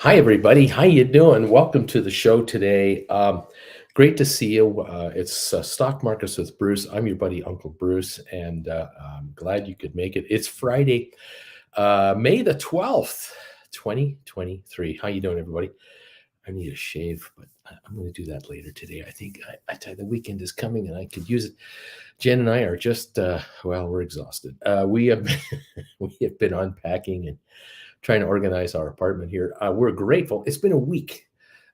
Hi, everybody. How you doing? Welcome to the show today. Great to see you. It's Stock Markets with Bruce. I'm your buddy, Uncle Bruce, and I'm glad you could make it. It's Friday, May the 12th, 2023. How you doing, everybody? I need a shave, but I'm going to do that later today. I think I tell you, the weekend is coming, and I could use it. Jen and I are just, well, we're exhausted. We have we have been unpacking and trying to organize our apartment here. We're grateful. It's been a week.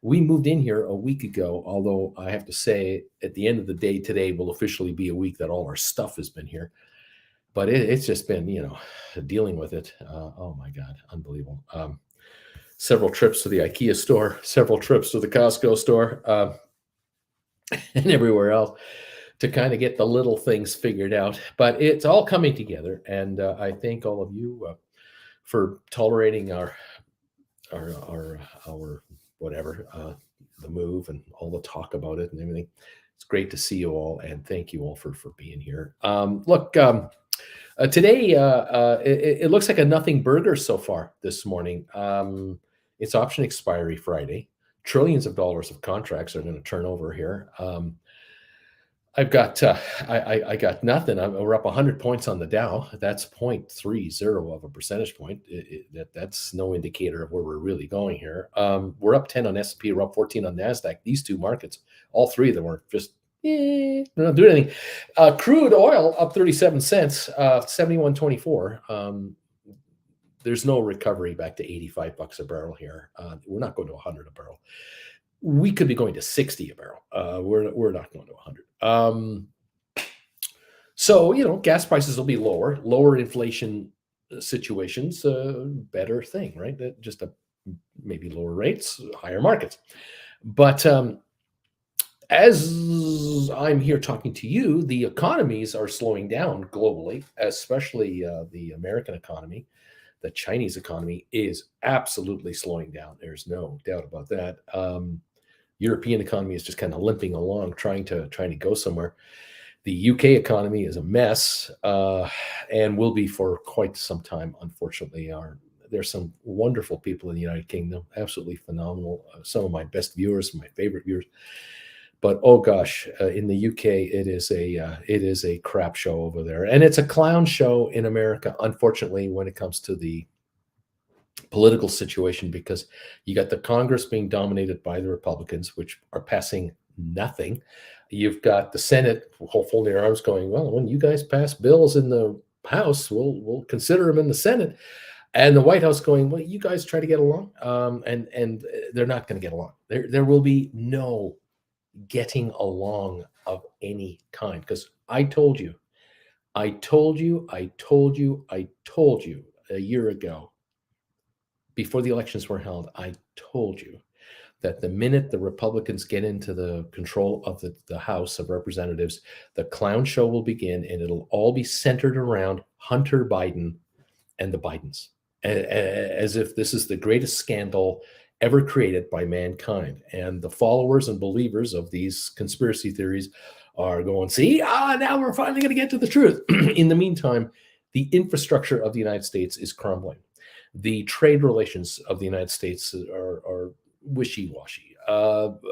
We moved in here a week ago, although I have to say, at the end of the day, today will officially be a week that all our stuff has been here. But it's just been, dealing with it. Oh my God, unbelievable. Several trips to the IKEA store, several trips to the Costco store, and everywhere else to kind of get the little things figured out. But it's all coming together. And I thank all of you for tolerating our whatever, the move and all the talk about it and everything. It's great to see you all, and thank you all for being here. Look, today it looks like a nothing burger so far this morning. It's option expiry Friday. Trillions of dollars of contracts are going to turn over here. I've got I got nothing. We're up 100 points on the Dow. That's 0.30 of a percentage point. That's no indicator of where we're really going here. We're up 10 on S&P. We're up 14 on Nasdaq. These two markets, all three of them, are just they're not doing anything. Crude oil up 37 cents, 71.24. There's no recovery back to $85 a barrel here. We're not going to 100 a barrel. We could be going to 60 a barrel. We're not going to 100. So, gas prices will be lower inflation situations, better thing, right? That just maybe lower rates, higher markets. But as I'm here talking to you, the economies are slowing down globally, especially the American economy. The Chinese economy is absolutely slowing down. There's no doubt about that. European economy is just kind of limping along, trying to go somewhere. The UK economy is a mess, and will be for quite some time. Unfortunately, there's some wonderful people in the United Kingdom, absolutely phenomenal. Some of my best viewers, my favorite viewers. But oh gosh, in the UK, it is a crap show over there, and it's a clown show in America. Unfortunately, when it comes to the political situation, because you got the Congress being dominated by the Republicans, which are passing nothing. You've got the Senate folding their arms, going, "Well, when you guys pass bills in the House, we'll consider them in the Senate," and the White House going, "Well, you guys try to get along," and they're not going to get along. There will be no getting along of any kind, because I told you a year ago, before the elections were held, I told you that the minute the Republicans get into the control of the House of Representatives, the clown show will begin, and it'll all be centered around Hunter Biden and the Bidens, as if this is the greatest scandal ever created by mankind. And the followers and believers of these conspiracy theories are going, "See, now we're finally going to get to the truth." In the meantime, the infrastructure of the United States is crumbling. The trade relations of the United States are wishy-washy.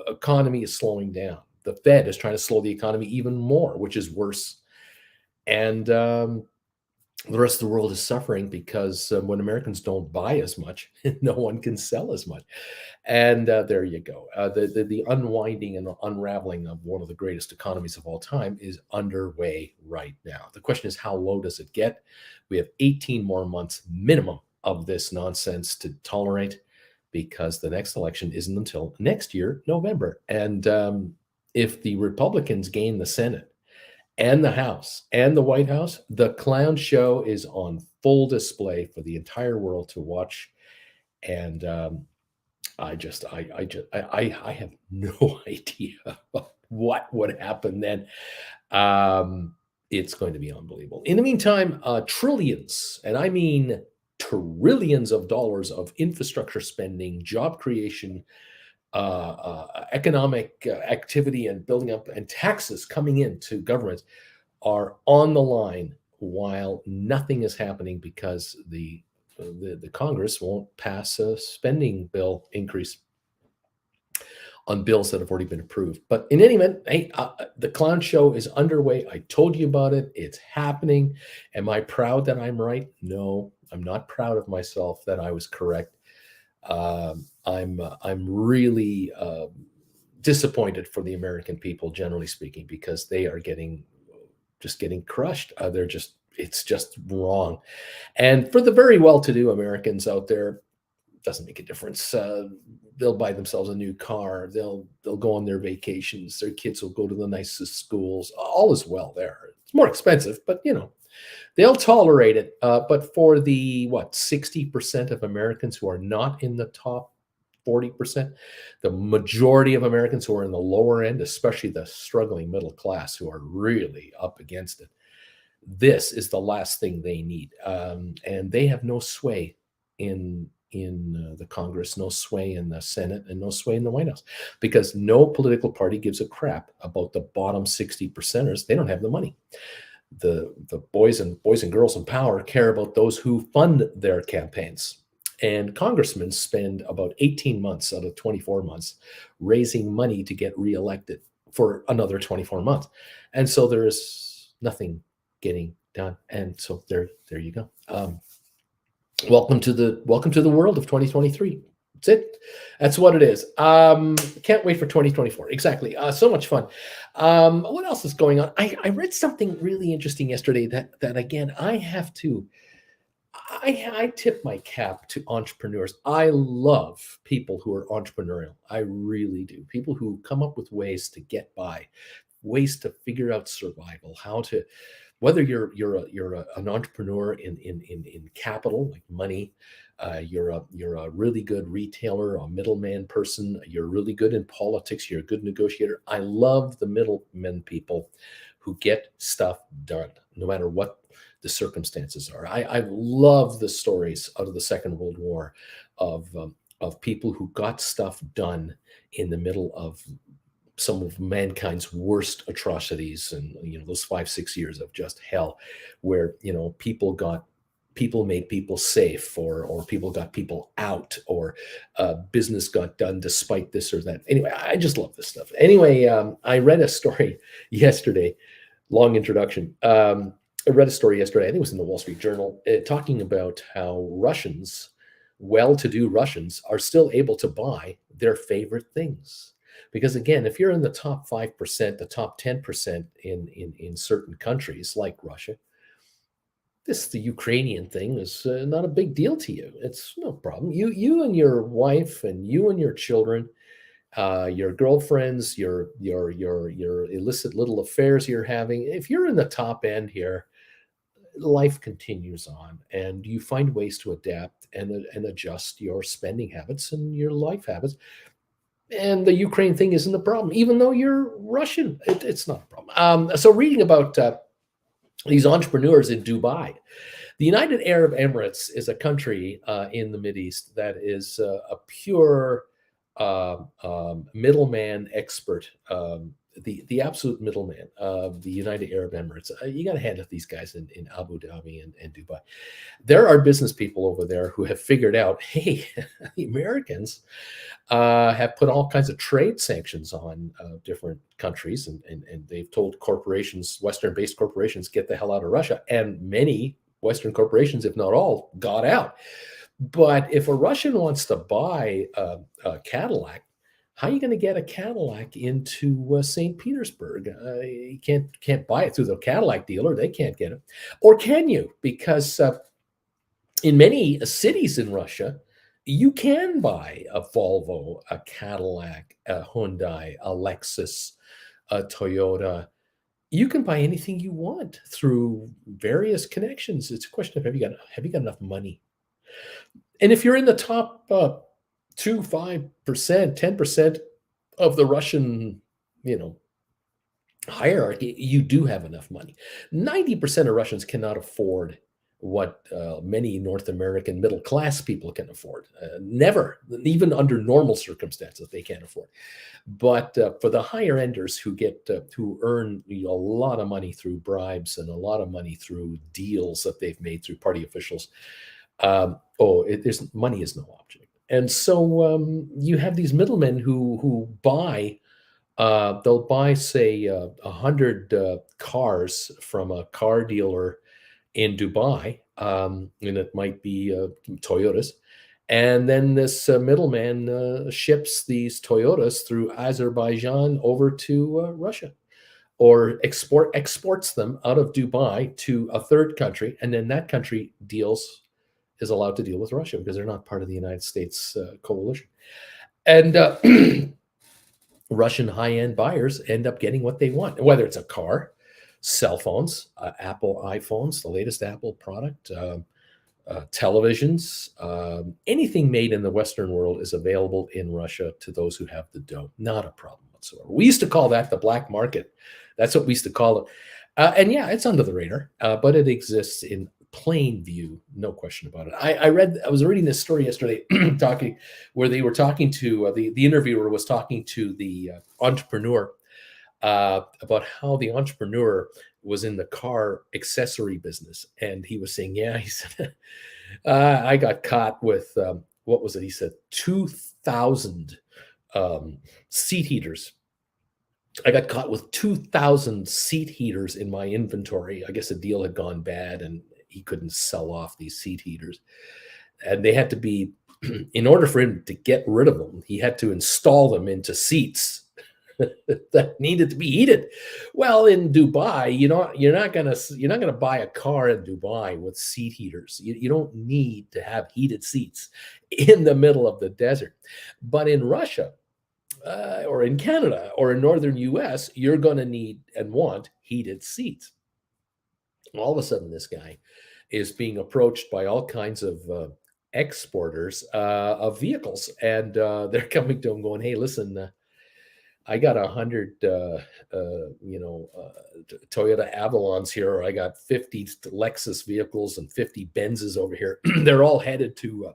Economy is slowing down. The Fed is trying to slow the economy even more, which is worse. And the rest of the world is suffering because when Americans don't buy as much, no one can sell as much. And there you go. The unwinding and the unraveling of one of the greatest economies of all time is underway right now. The question is, how low does it get? We have 18 more months minimum of this nonsense to tolerate, because the next election isn't until next year, November. And if the Republicans gain the Senate and the House and the White House, the clown show is on full display for the entire world to watch. And I have no idea what would happen then. It's going to be unbelievable. In the meantime, trillions, and I mean trillions of dollars of infrastructure spending, job creation, economic activity and building up, and taxes coming into governments are on the line, while nothing is happening because the the Congress won't pass a spending bill increase on bills that have already been approved. But in any event, hey, the clown show is underway. I told you about it. It's happening. Am I proud that I'm right? No, I'm not proud of myself that I was correct. I'm really disappointed for the American people, generally speaking, because they are getting crushed. It's just wrong. And for the very well-to-do Americans out there, doesn't make a difference. They'll buy themselves a new car. They'll go on their vacations. Their kids will go to the nicest schools. All is well there. It's more expensive, but they'll tolerate it. But for the 60% of Americans who are not in the top 40%, the majority of Americans who are in the lower end, especially the struggling middle class who are really up against it, this is the last thing they need. And they have no sway in the Congress, no sway in the Senate, and no sway in the White House, because no political party gives a crap about the bottom 60%ers. They don't have the money. The boys and girls in power care about those who fund their campaigns. And congressmen spend about 18 months out of 24 months raising money to get reelected for another 24 months. And so there is nothing getting done. And so there you go. Welcome to the world of 2023. That's it. That's what it is. Can't wait for 2024. Exactly. So much fun. What else is going on? I read something really interesting yesterday that again, I tip my cap to entrepreneurs. I love people who are entrepreneurial. I really do. People who come up with ways to get by, ways to figure out survival, how to, whether you're an entrepreneur in capital, like money, you're a really good retailer, a middleman person, you're really good in politics, you're a good negotiator. I love the middlemen people who get stuff done, no matter what the circumstances are. I love the stories out of the Second World War of people who got stuff done in the middle of some of mankind's worst atrocities, and those 5-6 years of just hell, where people made people safe, or people got people out, or business got done despite this or that. Anyway, I just love this stuff. Anyway, I read a story yesterday. Long introduction. I read a story yesterday, I think it was in the Wall Street Journal, talking about how Russians, well-to-do Russians, are still able to buy their favorite things. Because again, if you're in the top 5%, the top 10% in certain countries like Russia, the Ukrainian thing is not a big deal to you. It's no problem. You and your wife and you and your children, your girlfriends, your illicit little affairs you're having. If you're in the top end here, life continues on, and you find ways to adapt and adjust your spending habits and your life habits. And the Ukraine thing isn't a problem, even though you're Russian. It's not a problem. So reading about these entrepreneurs in Dubai. The United Arab Emirates is a country in the Mideast that is a pure middleman expert, the absolute middleman of the United Arab Emirates. You got to hand it to these guys in Abu Dhabi and Dubai. There are business people over there who have figured out, hey, the Americans have put all kinds of trade sanctions on different countries, and they've told corporations, Western-based corporations, get the hell out of Russia. And many Western corporations, if not all, got out. But if a Russian wants to buy a Cadillac, how are you going to get a Cadillac into St. Petersburg? You can't buy it through the Cadillac dealer. They can't get it. Or can you? Because in many cities in Russia, you can buy a Volvo, a Cadillac, a Hyundai, a Lexus, a Toyota. You can buy anything you want through various connections. It's a question of have you got enough money? And if you're in the top 2, 5%, 10% of the Russian, hierarchy, you do have enough money. 90% of Russians cannot afford what many North American middle class people can afford. Never, even under normal circumstances, they can't afford. But for the higher enders who earn a lot of money through bribes and a lot of money through deals that they've made through party officials, There's money is no object, and so you have these middlemen who buy. They'll buy, say, 100 cars from a car dealer in Dubai, and it might be Toyotas. And then this middleman ships these Toyotas through Azerbaijan over to Russia, or exports them out of Dubai to a third country, and then that country is allowed to deal with Russia because they're not part of the United States coalition. And Russian high-end buyers end up getting what they want, whether it's a car, cell phones, Apple iPhones, the latest Apple product, televisions, anything made in the Western world is available in Russia to those who have the dough. Not a problem whatsoever. We used to call that the black market. That's what we used to call it. And yeah, it's under the radar, but it exists in plain view, no question about it. I was reading this story yesterday, where they were talking to the interviewer was talking to the entrepreneur about how the entrepreneur was in the car accessory business, and he was saying, yeah, he said, I got caught with what was it? He said 2,000 seat heaters. I got caught with 2,000 seat heaters in my inventory. I guess a deal had gone bad and he couldn't sell off these seat heaters. And they had to be, in order for him to get rid of them, he had to install them into seats that needed to be heated. Well, in Dubai, you're not gonna buy a car in Dubai with seat heaters. You don't need to have heated seats in the middle of the desert. But in Russia, or in Canada, or in northern US, you're going to need and want heated seats. All of a sudden, this guy is being approached by all kinds of exporters of vehicles, and they're coming to him going, "Hey, listen, I got 100, Toyota Avalons here, or I got 50 Lexus vehicles and 50 Benzes over here. They're all headed to."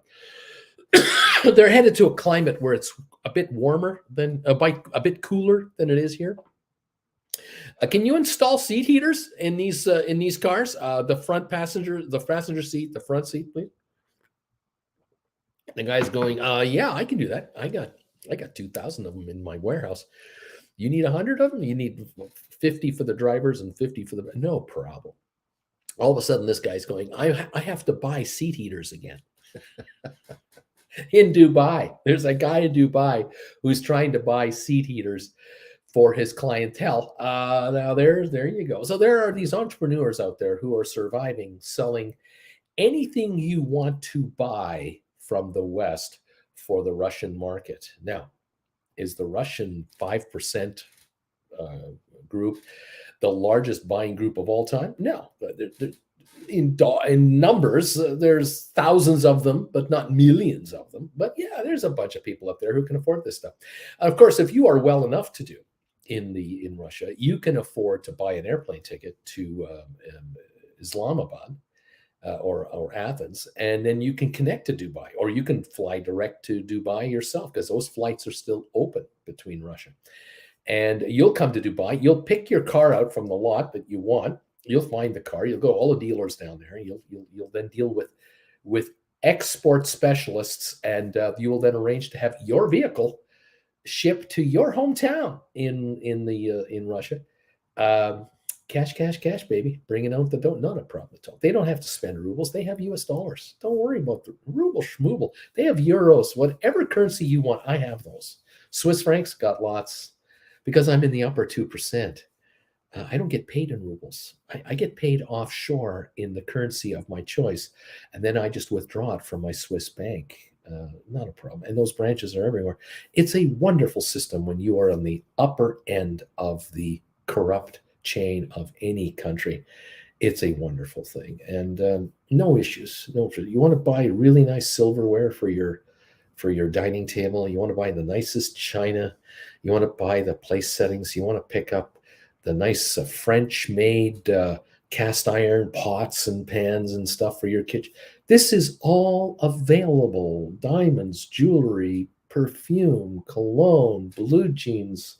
They're headed to a climate where it's a bit warmer than a bit cooler than it is here. Can you install seat heaters in these cars? The passenger seat, the front seat, please. The guy's going, yeah, I can do that. I got 2,000 of them in my warehouse. You need 100 of them? You need 50 for the drivers and 50 for the, no problem. All of a sudden, this guy's going, I have to buy seat heaters again. In Dubai, there's a guy in Dubai who's trying to buy seat heaters for his clientele. Now there you go. So there are these entrepreneurs out there who are surviving, selling anything you want to buy from the West for the Russian market. Now, is the Russian 5% group the largest buying group of all time? No. In numbers, there's thousands of them, but not millions of them. But yeah, there's a bunch of people up there who can afford this stuff. Of course, if you are well enough to do in Russia, you can afford to buy an airplane ticket to Islamabad or Athens, and then you can connect to Dubai, or you can fly direct to Dubai yourself, because those flights are still open between Russia. And you'll come to Dubai, you'll pick your car out from the lot that you want. You'll find the car. You'll go to all the dealers down there. You'll then deal with export specialists, and you will then arrange to have your vehicle shipped to your hometown in Russia. Cash, baby. Bring it out the door. Not a problem at all. They don't have to spend rubles. They have U.S. dollars. Don't worry about the ruble schmooble. They have euros. Whatever currency you want, I have those. Swiss francs, got lots, because I'm in the upper 2%. I don't get paid in rubles. I get paid offshore in the currency of my choice, and then I just withdraw it from my Swiss bank. Not a problem. And those branches are everywhere. It's a wonderful system when you are on the upper end of the corrupt chain of any country. It's a wonderful thing, and no issues. No, you want to buy really nice silverware for your dining table. You want to buy the nicest china. You want to buy the place settings. You want to pick up the nice French-made cast iron pots and pans and stuff for your kitchen. This is all available. Diamonds, jewelry, perfume, cologne, blue jeans,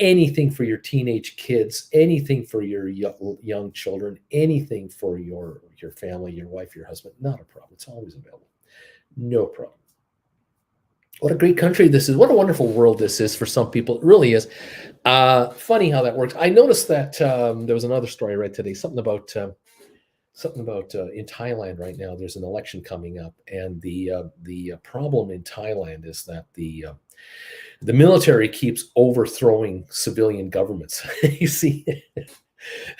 anything for your teenage kids, anything for your young children, anything for your your family, your wife, your husband. Not a problem. It's always available. No problem. What a great country this is. What a wonderful world this is for some people. It really is. Funny how that works. I noticed that there was another story I read today, something about in Thailand right now. There's an election coming up, and the problem in Thailand is that the military keeps overthrowing civilian governments. You see,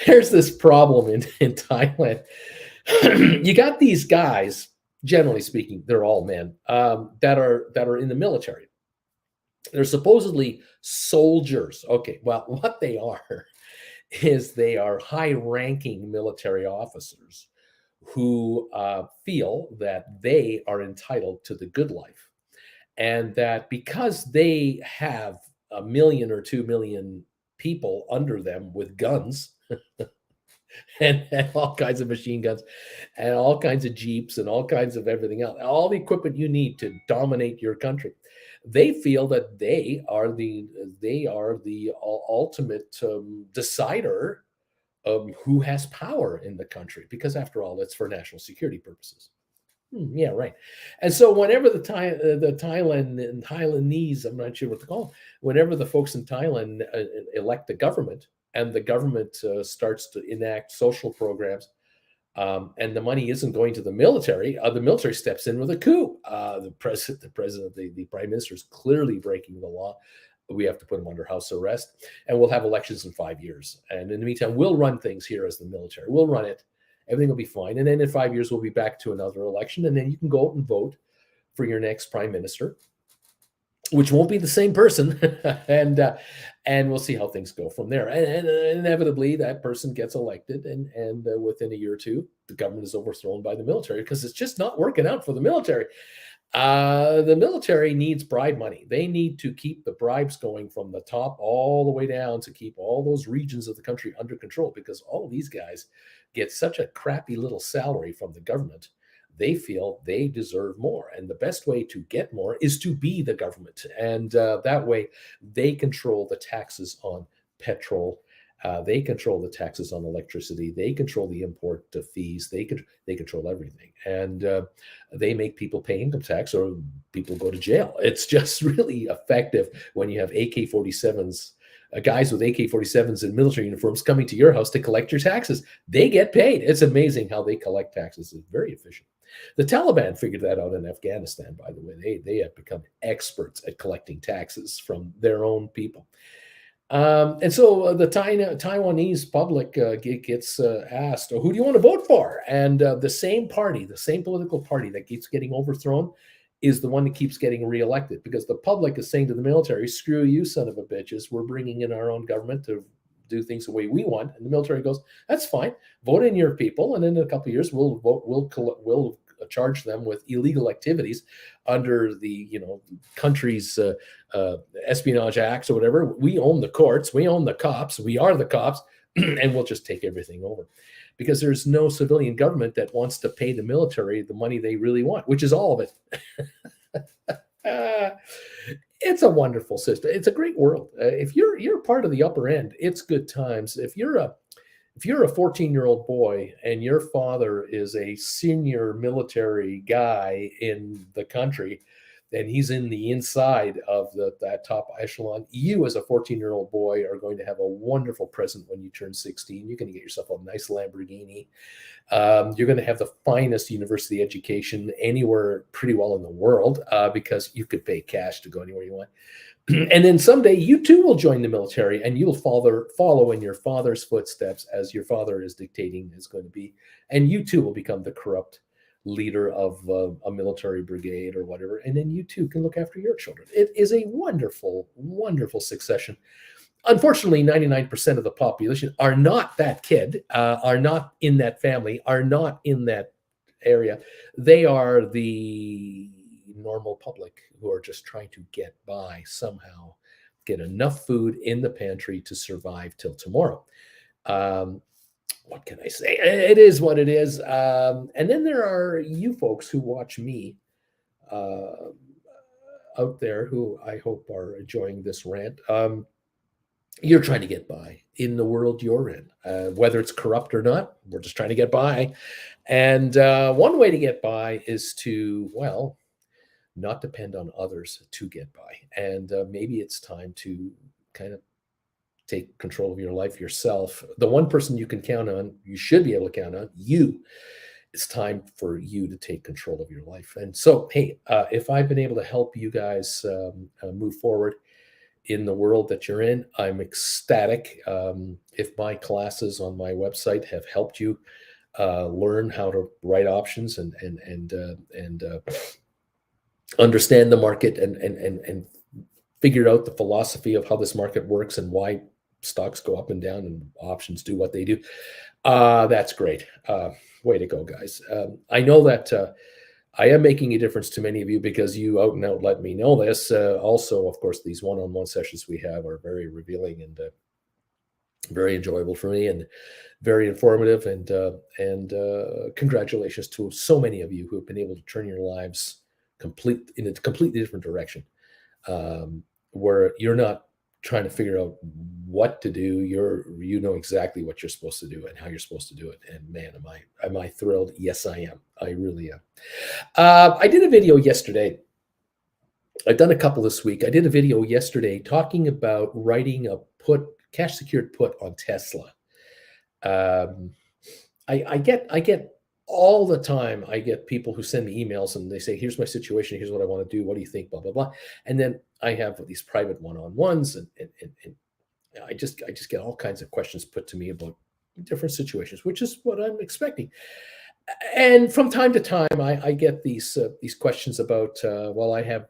there's this problem in Thailand. You got these guys, generally speaking, they're all men that are in the military. They're supposedly soldiers. Okay, well, what they are is they are high-ranking military officers who feel that they are entitled to the good life, and that because they have a million or 2 million people under them with guns and all kinds of machine guns and all kinds of jeeps and all kinds of everything else, all the equipment you need to dominate your country, they feel that they are the ultimate decider of who has power in the country, because after all, it's for national security purposes. Yeah, right. And so whenever the Thailand and Thailandese, I'm not sure what to call them, whenever the folks in Thailand elect the government, and the government starts to enact social programs, and the money isn't going to the military steps in with a coup. The prime minister is clearly breaking the law. We have to put him under house arrest, and we'll have elections in 5 years. And in the meantime, we'll run things here as the military. We'll run it. Everything will be fine. And then in 5 years, we'll be back to another election. And then you can go out and vote for your next prime minister, which won't be the same person. And we'll see how things go from there. And inevitably, that person gets elected. And within a year or two, the government is overthrown by the military, because it's just not working out for the military. The military needs bribe money. They need to keep the bribes going from the top all the way down to keep all those regions of the country under control, because all of these guys get such a crappy little salary from the government. They feel they deserve more. And the best way to get more is to be the government. And that way, they control the taxes on petrol. They control the taxes on electricity. They control the import fees. They control everything, and they make people pay income tax, or people go to jail. It's just really effective when you have AK-47s, guys with AK-47s in military uniforms coming to your house to collect your taxes. They get paid. It's amazing how they collect taxes. It's very efficient. The Taliban figured that out in Afghanistan, by the way. They have become experts at collecting taxes from their own people. And so the Taiwanese public gets asked, "Oh, who do you want to vote for?" And the same party, the same political party that keeps getting overthrown, is the one that keeps getting reelected, because the public is saying to the military, "Screw you, son of a bitches. We're bringing in our own government to do things the way we want." And the military goes, "That's fine. Vote in your people, and in a couple of years, we'll charge them with illegal activities under the country's espionage acts or whatever. We own the courts, we own the cops, we are the cops, and we'll just take everything over." Because there's no civilian government that wants to pay the military the money they really want, which is all of it. It's a wonderful system. It's a great world. If you're part of the upper end, it's good times. If you're a 14-year-old boy and your father is a senior military guy in the country, and he's in the inside of that top echelon, you as a 14-year-old boy are going to have a wonderful present when you turn 16. You're going to get yourself a nice Lamborghini. You're going to have the finest university education anywhere pretty well in the world, because you could pay cash to go anywhere you want. And then someday you too will join the military, and you'll follow in your father's footsteps, as your father is dictating is going to be. And you too will become the corrupt leader of a military brigade or whatever. And then you too can look after your children. It is a wonderful, wonderful succession. Unfortunately, 99% of the population are not that kid, are not in that family, are not in that area. They are the normal public who are just trying to get by somehow, get enough food in the pantry to survive till tomorrow. What can I say? It is what it is. And then there are you folks who watch me out there, who I hope are enjoying this rant. You're trying to get by in the world you're in, whether it's corrupt or not. We're just trying to get by. And one way to get by is to, well, not depend on others to get by. And maybe it's time to kind of take control of your life yourself. The one person you can count on, you should be able to count on, you. It's time for you to take control of your life. And so, hey, if I've been able to help you guys move forward in the world that you're in, I'm ecstatic. If my classes on my website have helped you learn how to write options and understand the market and figure out the philosophy of how this market works and why stocks go up and down and options do what they do, that's great. Way to go, guys. I know that I am making a difference to many of you because you out and out let me know this. Also, of course, these one-on-one sessions we have are very revealing and very enjoyable for me and very informative. And congratulations to so many of you who have been able to turn your lives in a completely different direction, where you're not trying to figure out what to do. You know exactly what you're supposed to do and how you're supposed to do it. And man, am I thrilled? Yes, I am. I really am. I did a video yesterday. I've done a couple this week. I did a video yesterday talking about writing a cash secured put on Tesla. I get all the time. I get people who send me emails and they say, "Here's my situation. Here's what I want to do. What do you think?" Blah blah blah. And then I have these private one-on-ones, and I just get all kinds of questions put to me about different situations, which is what I'm expecting. And from time to time, I get these questions about, well, I have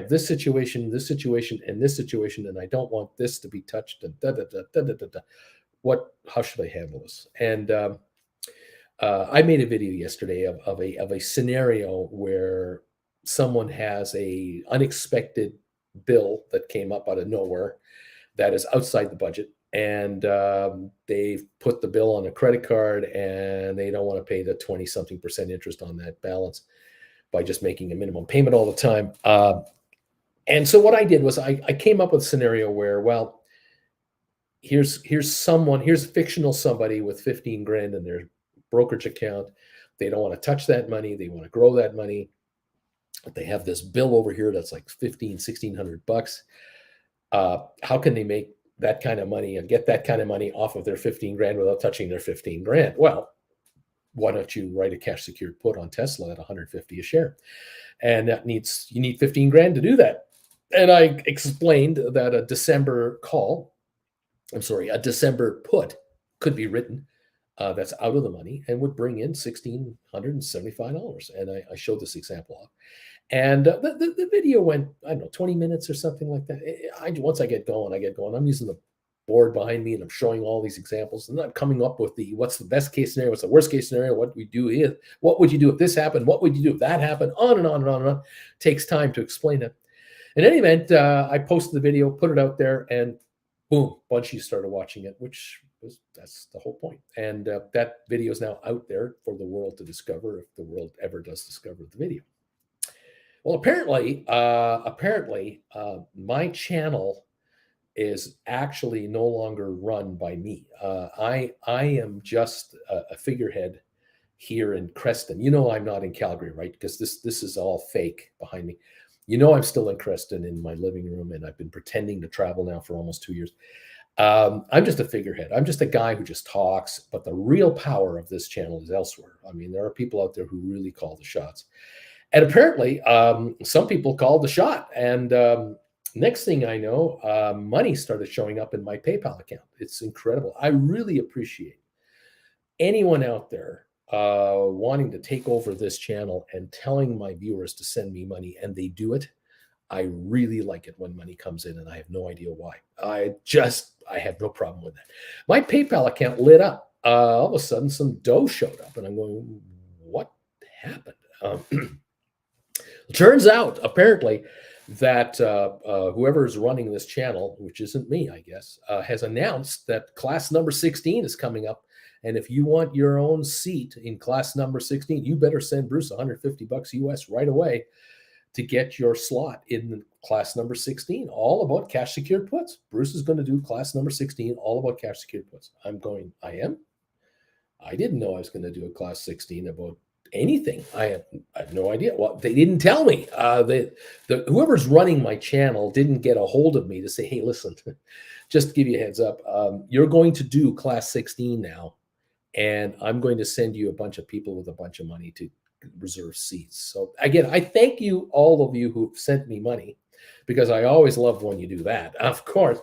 this situation, and this situation, and I don't want this to be touched. And da da da da da da da. How should I handle this? And I made a video yesterday of a scenario where someone has a unexpected bill that came up out of nowhere that is outside the budget, and they've put the bill on a credit card, and they don't want to pay the 20-something% interest on that balance by just making a minimum payment all the time. And so what I did was I came up with a scenario where, well, here's fictional somebody with 15 grand in their brokerage account. They don't want to touch that money. They want to grow that money. But they have this bill over here that's like $1,600. How can they make that kind of money and get that kind of money off of their 15 grand without touching their 15 grand? Well, why don't you write a cash secured put on Tesla at 150 a share? And you need 15 grand to do that. And I explained that a December put could be written that's out of the money and would bring in $1,675. And I showed this example off. And the video went, I don't know, 20 minutes or something like that. Once I get going. I'm using the board behind me and I'm showing all these examples. And I'm coming up with what's the best case scenario, what's the worst case scenario, what we do is, what would you do if this happened? What would you do if that happened? On and on and on and on. It takes time to explain it. In any event, I posted the video, put it out there, and boom, a bunch of you started watching it, that's the whole point. And that video is now out there for the world to discover, if the world ever does discover the video. Well, apparently, my channel is actually no longer run by me. I am just a figurehead here in Creston. I'm not in Calgary, right? Because this is all fake behind me. I'm still in Creston in my living room, and I've been pretending to travel now for almost 2 years. I'm just a figurehead. I'm just a guy who just talks, but the real power of this channel is elsewhere. I mean, there are people out there who really call the shots. And apparently, some people called the shot. And next thing I know, money started showing up in my PayPal account. It's incredible. I really appreciate anyone out there wanting to take over this channel and telling my viewers to send me money, and they do it. I really like it when money comes in, and I have no idea why. I have no problem with that. My PayPal account lit up. All of a sudden, some dough showed up, and I'm going, what happened? Turns out, apparently, that whoever is running this channel, which isn't me, I guess, has announced that class number 16 is coming up. And if you want your own seat in class number 16, you better send Bruce $150 US right away to get your slot in class number 16, all about cash secured puts. Bruce is going to do class number 16, all about cash secured puts. I am. I didn't know I was going to do a class 16 about anything. I have no idea. Well, they didn't tell me. Whoever's running my channel didn't get a hold of me to say, hey, listen, just to give you a heads up, you're going to do class 16 now, and I'm going to send you a bunch of people with a bunch of money to reserve seats. So again, I thank you, all of you who've sent me money, because I always love when you do that, of course.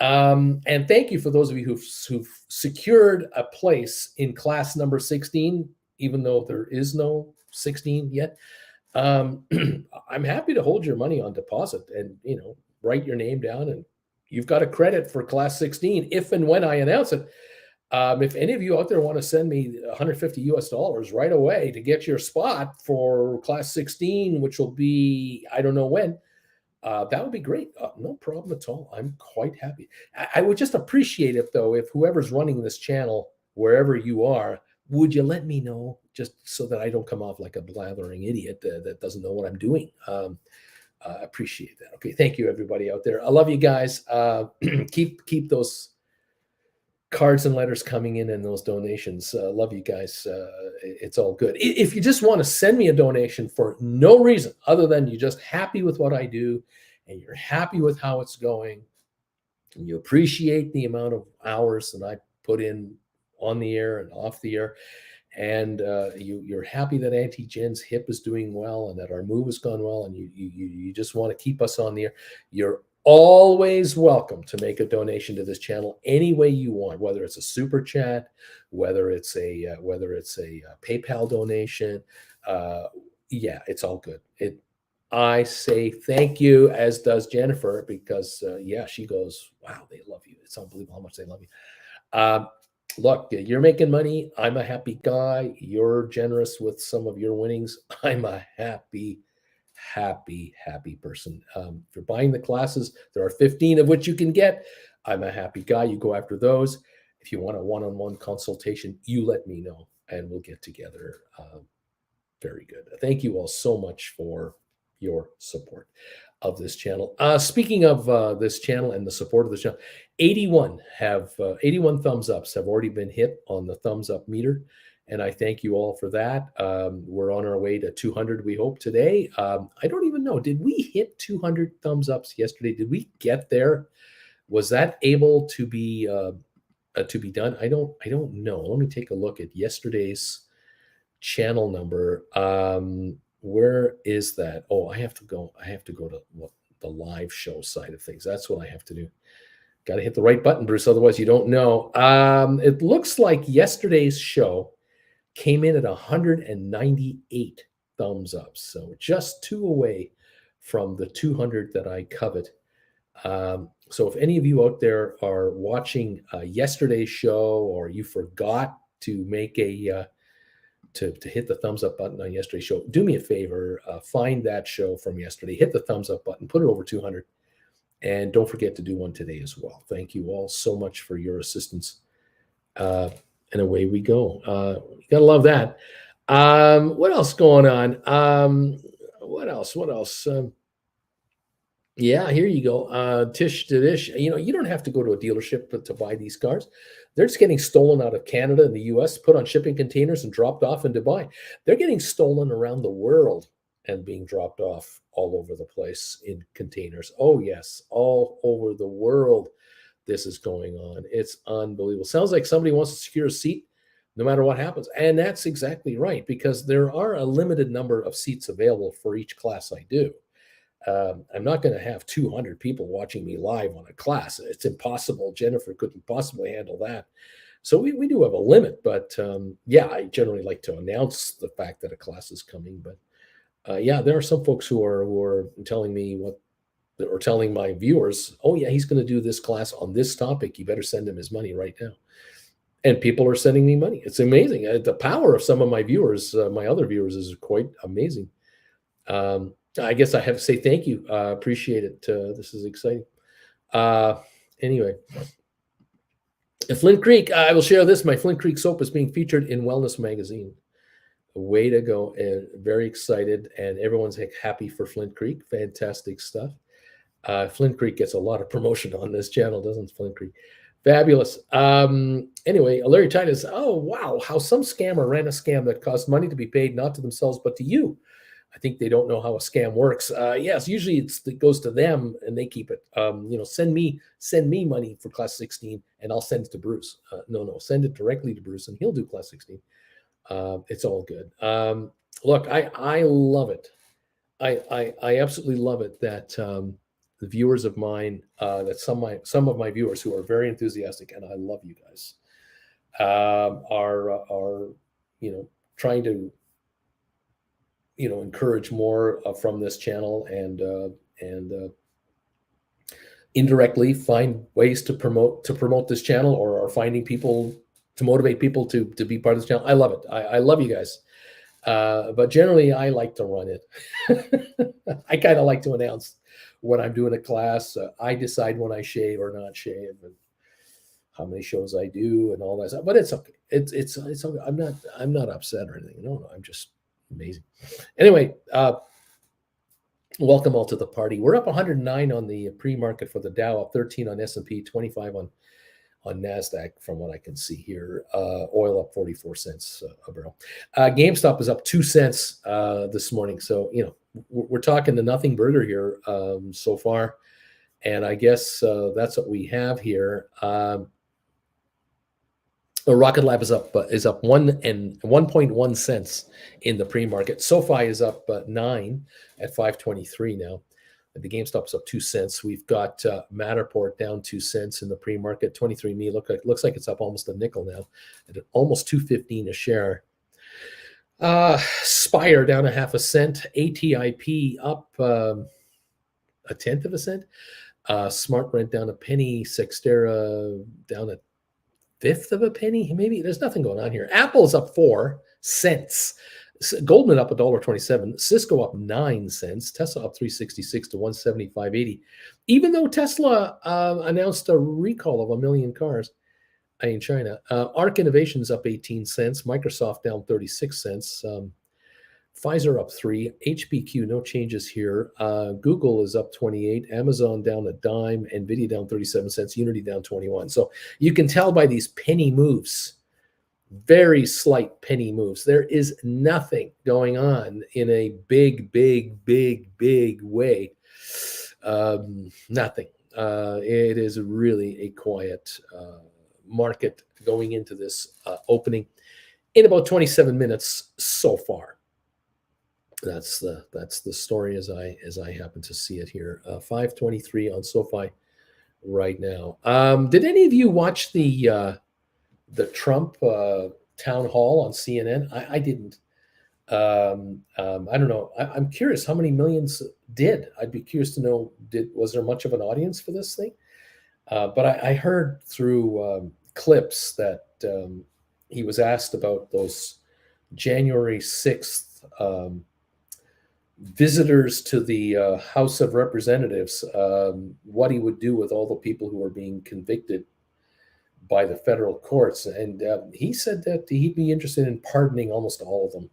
And thank you for those of you who've secured a place in class number 16, even though there is no 16 yet. I'm happy to hold your money on deposit and, write your name down, and you've got a credit for class 16 if and when I announce it. If any of you out there want to send me $150 right away to get your spot for class 16, which will be, I don't know when, that would be great. No problem at all. I'm quite happy. I would just appreciate it, though, if whoever's running this channel, wherever you are, would you let me know, just so that I don't come off like a blathering idiot that doesn't know what I'm doing. Appreciate that. Okay, thank you, everybody out there. I love you guys. Keep those cards and letters coming in and those donations. Love you guys. It's all good. If you just want to send me a donation for no reason other than you're just happy with what I do and you're happy with how it's going and you appreciate the amount of hours that I put in on the air and off the air, and you're happy that Auntie Jen's hip is doing well and that our move has gone well, and you just want to keep us on the air, you're always welcome to make a donation to this channel any way you want, whether it's a super chat, whether it's a PayPal donation. Yeah, it's all good. I say thank you, as does Jennifer, because she goes, wow, they love you. It's unbelievable how much they love you. Look, you're making money. I'm a happy guy. You're generous with some of your winnings. I'm a happy person. If you're buying the classes, there are 15 of which you can get. I'm a happy guy. You go after those. If you want a one-on-one consultation, you let me know and we'll get together. Very good. Thank you all so much for your support of this channel. Speaking of this channel and the support of the channel, 81 thumbs ups have already been hit on the thumbs up meter. And I thank you all for that. We're on our way to 200, we hope, today. I don't even know. Did we hit 200 thumbs ups yesterday? Did we get there? Was that able to be done? I don't know. Let me take a look at yesterday's channel number. Where is that? Oh, I have to go to the live show side of things. That's what I have to do. Got to hit the right button, Bruce. Otherwise, you don't know. It looks like yesterday's show came in at 198 thumbs up. So just 2 away from the 200 that I covet. So if any of you out there are watching yesterday's show, or you forgot to make to hit the thumbs up button on yesterday's show, do me a favor, find that show from yesterday, hit the thumbs up button, put it over 200, and don't forget to do one today as well. Thank you all so much for your assistance. And away we go. You gotta love that. What else going on? What else? Yeah, here you go. Tish to dish. You don't have to go to a dealership to buy these cars. They're just getting stolen out of Canada and the US, put on shipping containers and dropped off in Dubai. They're getting stolen around the world and being dropped off all over the place in containers. Oh, yes, all over the world. This is going on. It's unbelievable. Sounds like somebody wants to secure a seat no matter what happens. And that's exactly right, because there are a limited number of seats available for each class I do. I'm not going to have 200 people watching me live on a class. It's impossible. Jennifer couldn't possibly handle that. So we do have a limit, but I generally like to announce the fact that a class is coming. But there are some folks who are telling me or telling my viewers, oh yeah, he's going to do this class on this topic. You better send him his money right now. And people are sending me money. It's amazing. The power of some of my viewers, my other viewers, is quite amazing. I guess I have to say thank you. Appreciate it. This is exciting. Anyway, Flint Creek, I will share this. My Flint Creek soap is being featured in Wellness Magazine. Way to go. And very excited. And everyone's happy for Flint Creek. Fantastic stuff. Flint Creek gets a lot of promotion on this channel, doesn't Flint Creek? Fabulous. Anyway, Larry Titus. Oh, wow. How some scammer ran a scam that cost money to be paid not to themselves, but to you. I think they don't know how a scam works. Yes, usually it goes to them and they keep it. Send me money for class 16 and I'll send it to Bruce. No, send it directly to Bruce and he'll do class 16. It's all good. Look, I love it. I absolutely love it that the viewers of mine, that some of my viewers who are very enthusiastic, and I love you guys, are trying to encourage more from this channel and indirectly find ways to promote this channel, or are finding people to motivate people to be part of this channel. I love it. I love you guys. But generally, I like to run it. I kind of like to announce when I'm doing a class. I decide when I shave or not shave, and how many shows I do, and all that stuff. But it's okay. It's okay. I'm not upset or anything. No, I'm just amazing. Anyway, welcome all to the party. We're up 109 on the pre-market for the Dow, up 13 on S&P, 25 on NASDAQ from what I can see here. Oil up 44 cents a barrel. GameStop is up 2 cents this morning. So, we're talking the nothing burger here so far. And I guess that's what we have here. Rocket Lab is up 1.1 cents in the pre-market. SoFi is up 9 at 523 now. The GameStop's up 2 cents. We've got Matterport down 2 cents in the pre-market. 23andMe looks like it's up almost a nickel now, at almost $2.15 a share. Spire down 0.5 cent. ATIP up 0.1 cent. Smart Rent down a penny. Sextera down 1/5 penny. Maybe there's nothing going on here. Apple's up 4 cents. Goldman up $1.27, Cisco up 9 cents, Tesla up 366 to 175.80. Even though Tesla announced a recall of 1 million cars in China, Arc Innovations up 18 cents, Microsoft down 36 cents, Pfizer up 3, HPQ no changes here. Google is up 28, Amazon down a dime, Nvidia down 37 cents, Unity down 21. So you can tell by these penny moves. Very slight penny moves. There is nothing going on in a big way. Nothing. It is really a quiet market going into this opening in about 27 minutes so far. That's the story as I happen to see it here. 523 on SoFi right now. Did any of you watch the Trump town hall on CNN? I didn't. I don't know. I'm curious how many millions did. I'd be curious to know, was there much of an audience for this thing? But I heard through clips that he was asked about those January 6th visitors to the House of Representatives, what he would do with all the people who were being convicted by the federal courts. And he said that he'd be interested in pardoning almost all of them.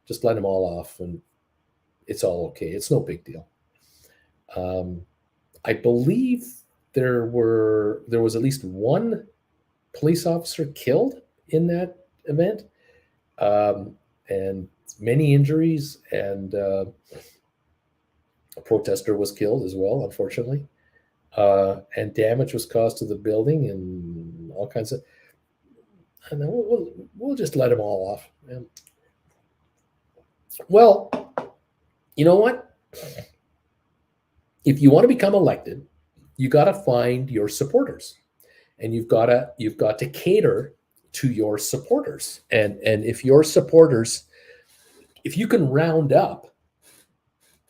Just let them all off and it's all okay. It's no big deal. I believe there was at least one police officer killed in that event, and many injuries, and a protester was killed as well, unfortunately. And damage was caused to the building and all kinds of. I know we'll just let them all off. Well, you know what? If you want to become elected, you got to find your supporters, and you've got to cater to your supporters. And if your supporters, if you can round up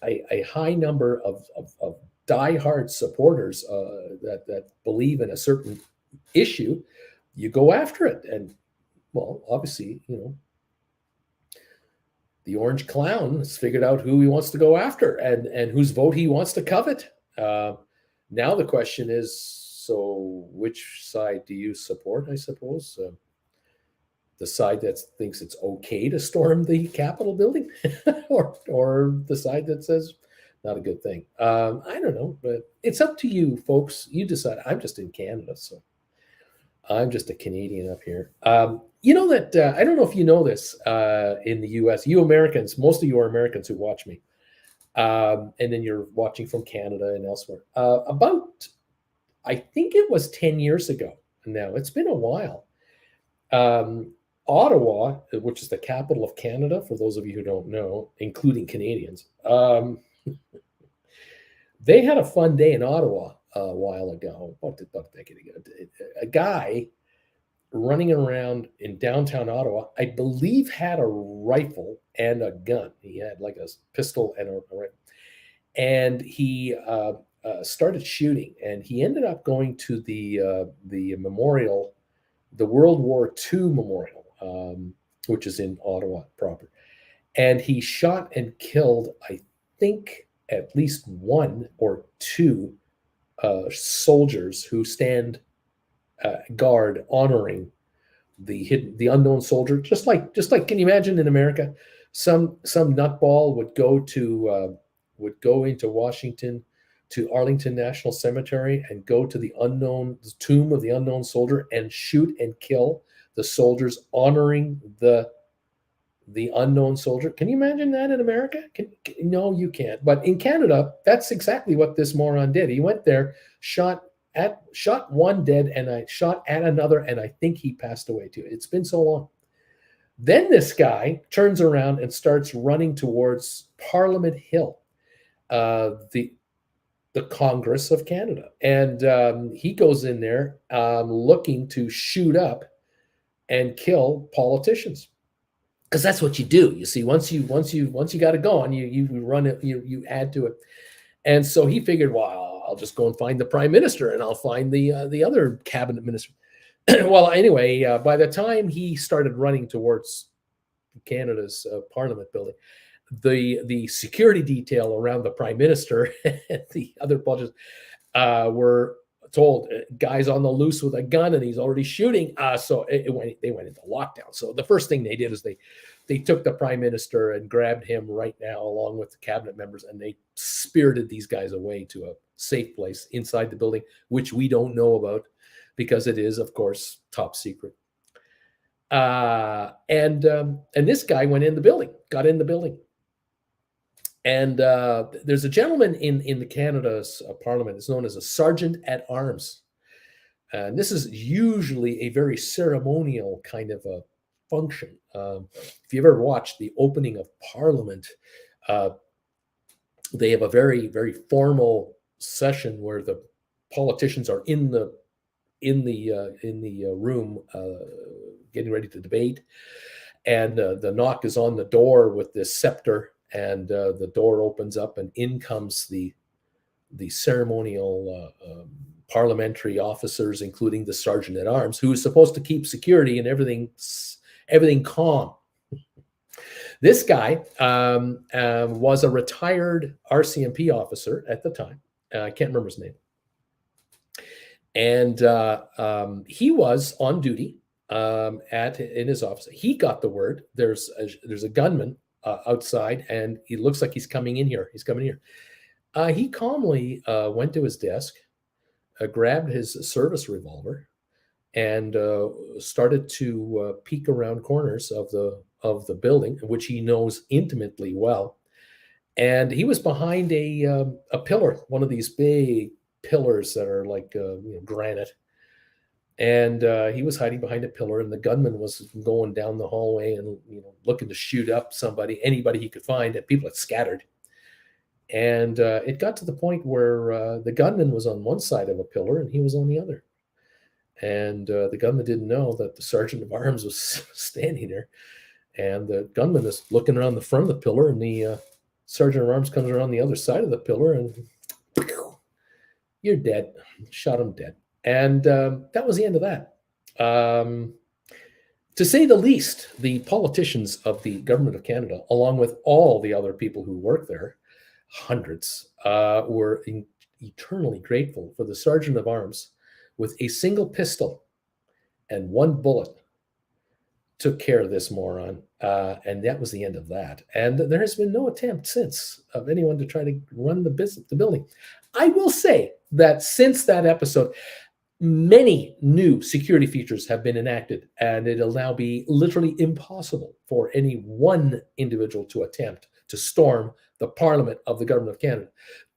a high number of diehard supporters that believe in a certain issue, you go after it. And well, obviously, the orange clown has figured out who he wants to go after and whose vote he wants to covet. Now the question is, so which side do you support, I suppose? the side that thinks it's okay to storm the Capitol building, or the side that says not a good thing. I don't know, but it's up to you, folks. You decide. I'm just in Canada, so I'm just a Canadian up here. You know that I don't know if you know this in the U.S. You Americans, most of you are Americans who watch me, and then you're watching from Canada and elsewhere. About I think it was 10 years ago. Now it's been a while. Um, Ottawa, which is the capital of Canada, for those of you who don't know, including Canadians, they had a fun day in Ottawa a while ago, about a decade ago. A guy running around in downtown Ottawa, I believe, had a rifle and a gun. He had like a pistol and a rifle. And he started shooting, and he ended up going to the memorial, the World War II memorial, which is in Ottawa proper. And he shot and killed, I think, at least one or two soldiers who stand guard honoring the unknown soldier. Just like can you imagine in America, some nutball would go into Washington to Arlington National Cemetery and go to the tomb of the unknown soldier and shoot and kill the soldiers honoring the unknown soldier. Can you imagine that in America? No, you can't. But in Canada, that's exactly what this moron did. He went there, shot one dead, and I shot at another, and I think he passed away too. It's been so long. Then this guy turns around and starts running towards Parliament Hill, the Congress of Canada, and he goes in there looking to shoot up and kill politicians, because that's what you do. You see, once you got it going, you run it, you add to it. And so he figured, well, I'll just go and find the prime minister, and I'll find the other cabinet minister. Well, anyway, by the time he started running towards Canada's Parliament building, the security detail around the prime minister and the other politicians were told, guys on the loose with a gun, and he's already shooting. So they went into lockdown. So the first thing they did is they took the prime minister and grabbed him right now, along with the cabinet members, and they spirited these guys away to a safe place inside the building, which we don't know about because it is, of course, top secret. And this guy got in the building. And there's a gentleman in the Canada's parliament. It's known as a sergeant at arms. And this is usually a very ceremonial kind of a function. If you've ever watched the opening of Parliament, they have a very, very formal session where the politicians are in the room getting ready to debate, and the knock is on the door with this scepter, and the door opens up, and in comes the ceremonial parliamentary officers, including the sergeant at arms, who is supposed to keep security and everything calm. This guy was a retired RCMP officer at the time. I can't remember his name. And he was on duty in his office. He got the word. There's a gunman outside, and he looks like he's coming in here. He calmly went to his desk, grabbed his service revolver, and started to peek around corners of the building, which he knows intimately well. And he was behind a pillar, one of these big pillars that are like granite. And he was hiding behind a pillar, and the gunman was going down the hallway and looking to shoot up anybody he could find, and people had scattered. And it got to the point where the gunman was on one side of a pillar and he was on the other. And the gunman didn't know that the sergeant of arms was standing there. And the gunman is looking around the front of the pillar, and the sergeant of arms comes around the other side of the pillar, and you're dead. Shot him dead. And that was the end of that. To say the least, the politicians of the government of Canada, along with all the other people who work there, hundreds, were eternally grateful for the sergeant of arms with a single pistol and one bullet took care of this moron, and that was the end of that. And there has been no attempt since of anyone to try to run the building. I will say that since that episode, many new security features have been enacted, and it'll now be literally impossible for any one individual to attempt to storm the Parliament of the Government of Canada.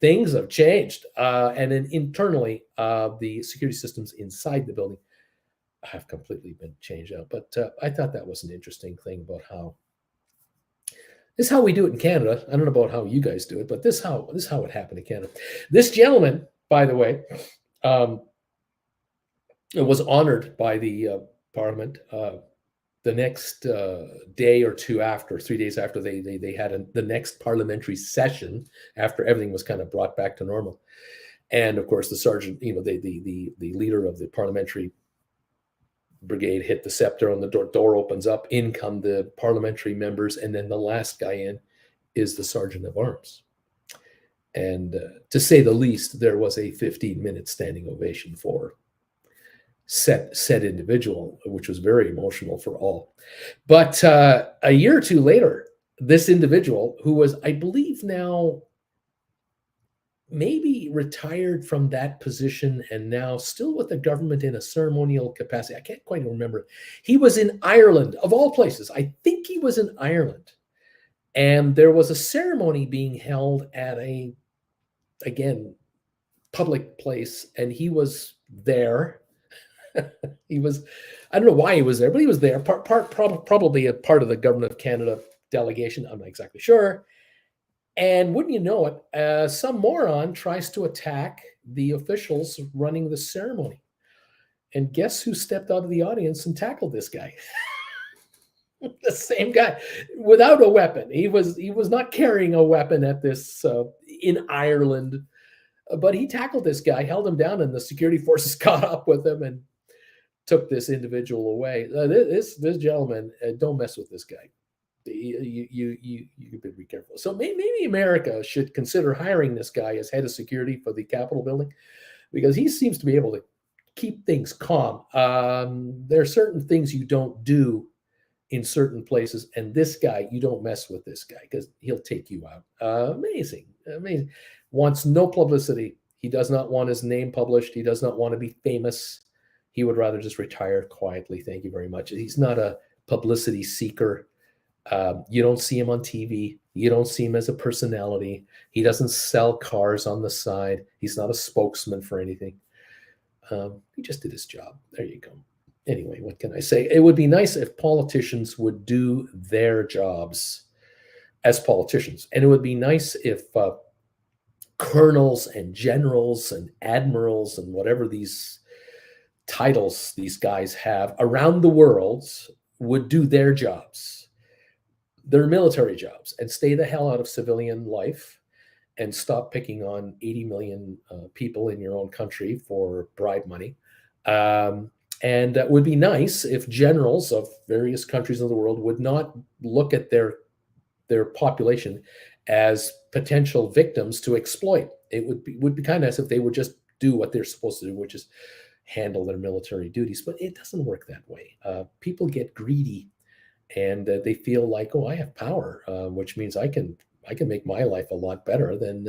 Things have changed, and then internally, the security systems inside the building have completely been changed out. But I thought that was an interesting thing about how this is how we do it in Canada. I don't know about how you guys do it, but this is how it happened in Canada. This gentleman, by the way, was honored by the Parliament the next day or two after, 3 days after they had the next parliamentary session, after everything was kind of brought back to normal. And of course, the sergeant, the leader of the parliamentary brigade hit the scepter on the door opens up, in come the parliamentary members, and then the last guy in is the sergeant of arms. And to say the least, there was a 15-minute standing ovation for said individual, which was very emotional for all. But a year or two later, this individual, who was, I believe now, maybe retired from that position and now still with the government in a ceremonial capacity. I can't quite remember. He was in Ireland, of all places. I think he was in Ireland. And there was a ceremony being held at again, public place, and he was there. He was, I don't know why he was there, but he was there, probably a part of the Government of Canada delegation. I'm not exactly sure. And wouldn't you know it, some moron tries to attack the officials running the ceremony. And guess who stepped out of the audience and tackled this guy? The same guy, without a weapon. He was not carrying a weapon at this in Ireland, but he tackled this guy, held him down, and the security forces caught up with him and took this individual away. This gentleman, don't mess with this guy. You better be careful. So maybe America should consider hiring this guy as head of security for the Capitol building, because he seems to be able to keep things calm. There are certain things you don't do in certain places, and this guy, you don't mess with this guy because he'll take you out. Amazing. Wants no publicity. He does not want his name published. He does not want to be famous. He would rather just retire quietly. Thank you very much. He's not a publicity seeker. You don't see him on TV. You don't see him as a personality. He doesn't sell cars on the side. He's not a spokesman for anything. He just did his job. There you go. Anyway, what can I say? It would be nice if politicians would do their jobs as politicians. And it would be nice if colonels and generals and admirals and whatever these titles these guys have around the world would do their jobs, their military jobs, and stay the hell out of civilian life and stop picking on 80 million people in your own country for bribe money. And that would be nice if generals of various countries in the world would not look at their population as potential victims to exploit. It would be kind of nice if they would just do what they're supposed to do, which is handle their military duties. But it doesn't work that way. People get greedy, and they feel like, oh, I have power, which means I can make my life a lot better than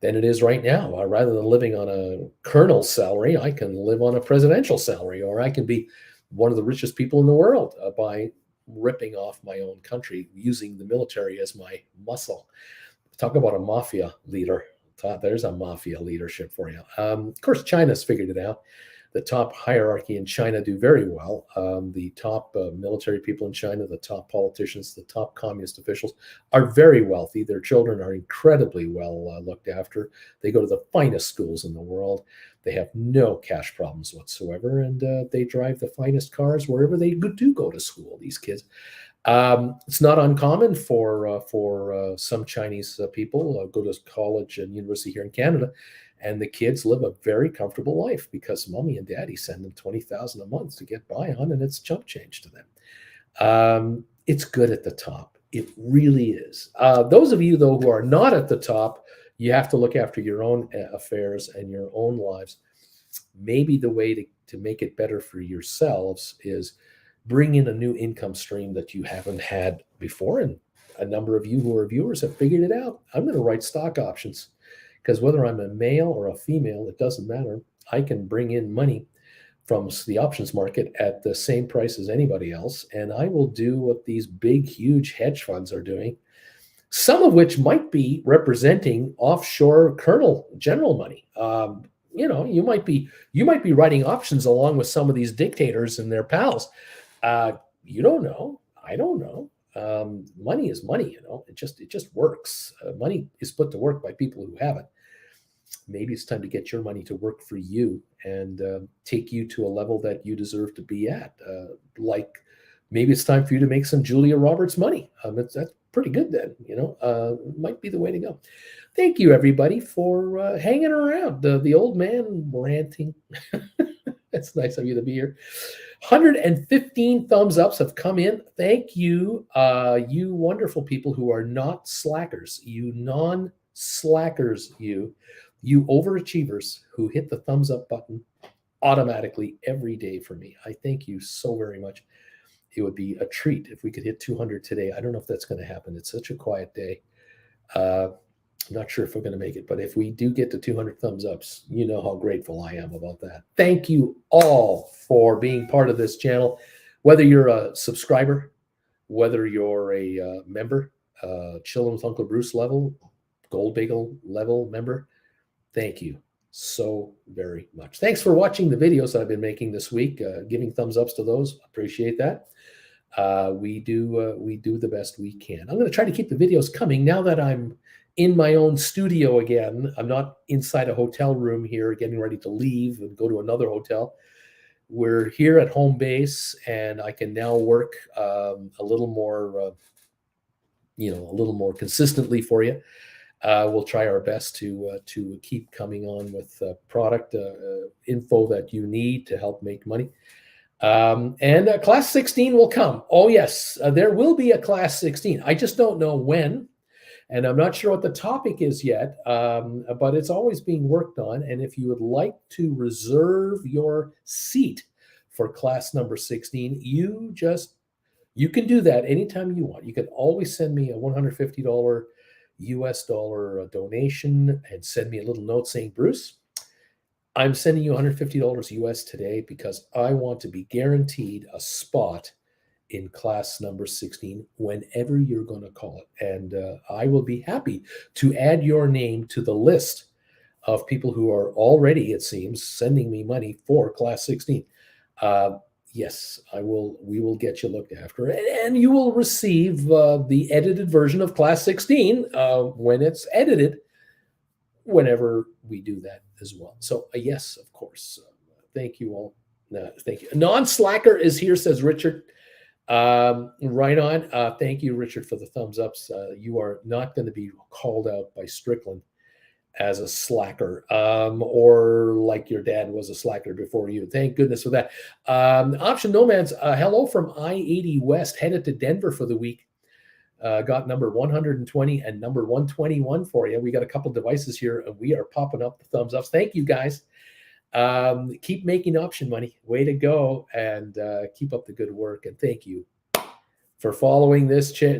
it is right now. Rather than living on a colonel's salary, I can live on a presidential salary, or I can be one of the richest people in the world by ripping off my own country, using the military as my muscle. Talk about a mafia leader. There's a mafia leadership for you. Of course, China's figured it out. The top hierarchy in China do very well. The top military people in China, the top politicians, the top communist officials are very wealthy. Their children are incredibly well looked after. They go to the finest schools in the world. They have no cash problems whatsoever, and they drive the finest cars wherever they do go to school, these kids. It's not uncommon for some Chinese people go to college and university here in Canada, and the kids live a very comfortable life because mommy and daddy send them $20,000 a month to get by on, and it's chump change to them. It's good at the top. It really is. Those of you, though, who are not at the top, you have to look after your own affairs and your own lives. Maybe the way to make it better for yourselves is bring in a new income stream that you haven't had before. And a number of you who are viewers have figured it out. I'm going to write stock options because whether I'm a male or a female, it doesn't matter. I can bring in money from the options market at the same price as anybody else. And I will do what these big, huge hedge funds are doing, some of which might be representing offshore colonel general money. You might be writing options along with some of these dictators and their pals. You don't know. I don't know. Money is money. It just works. Money is put to work by people who have it. Maybe it's time to get your money to work for you and take you to a level that you deserve to be at. Like maybe it's time for you to make some Julia Roberts money. That's pretty good then. Might be the way to go. Thank you, everybody, for hanging around. The old man ranting. It's nice of you to be here. 115 thumbs ups have come in. Thank you, you wonderful people who are not slackers, you non-slackers, you overachievers who hit the thumbs up button automatically every day for me. I thank you so very much. It would be a treat if we could hit 200 today. I don't know if that's going to happen. It's such a quiet day. I'm not sure if we're going to make it, but if we do get to 200 thumbs ups, you know how grateful I am about that. Thank you all for being part of this channel, whether you're a subscriber, whether you're a member, Chillin' with Uncle Bruce level, Gold Bagel level member. Thank you so very much. Thanks for watching the videos that I've been making this week, giving thumbs ups to those. Appreciate that. We do the best we can. I'm going to try to keep the videos coming now that I'm in my own studio again. I'm not inside a hotel room here getting ready to leave and go to another hotel. We're here at home base, and I can now work a little more consistently for you. We'll try our best to keep coming on with product info that you need to help make money. And class 16 will come. Oh yes, there will be a class 16. I just don't know when. And I'm not sure what the topic is yet, but it's always being worked on. And if you would like to reserve your seat for class number 16, you can do that anytime you want. You can always send me a $150 US dollar donation and send me a little note saying, Bruce, I'm sending you $150 US today because I want to be guaranteed a spot in class number 16 whenever you're going to call it. And I will be happy to add your name to the list of people who are already, it seems, sending me money for class 16. Yes, we will get you looked after, and you will receive the edited version of class 16 when it's edited, whenever we do that as well. So yes, of course. Thank you all. Thank you. Non-slacker is here, says Richard. Right on. Thank you, Richard, for the thumbs ups. You are not going to be called out by Strickland as a slacker, or like your dad was a slacker before you. Thank goodness for that. Option Nomads, hello from I-80 West, headed to Denver for the week. Got number 120 and number 121 for you. We got a couple devices here, and we are popping up the thumbs ups. Thank you, guys. Keep making option money. Way to go, and keep up the good work. And thank you for following this trader,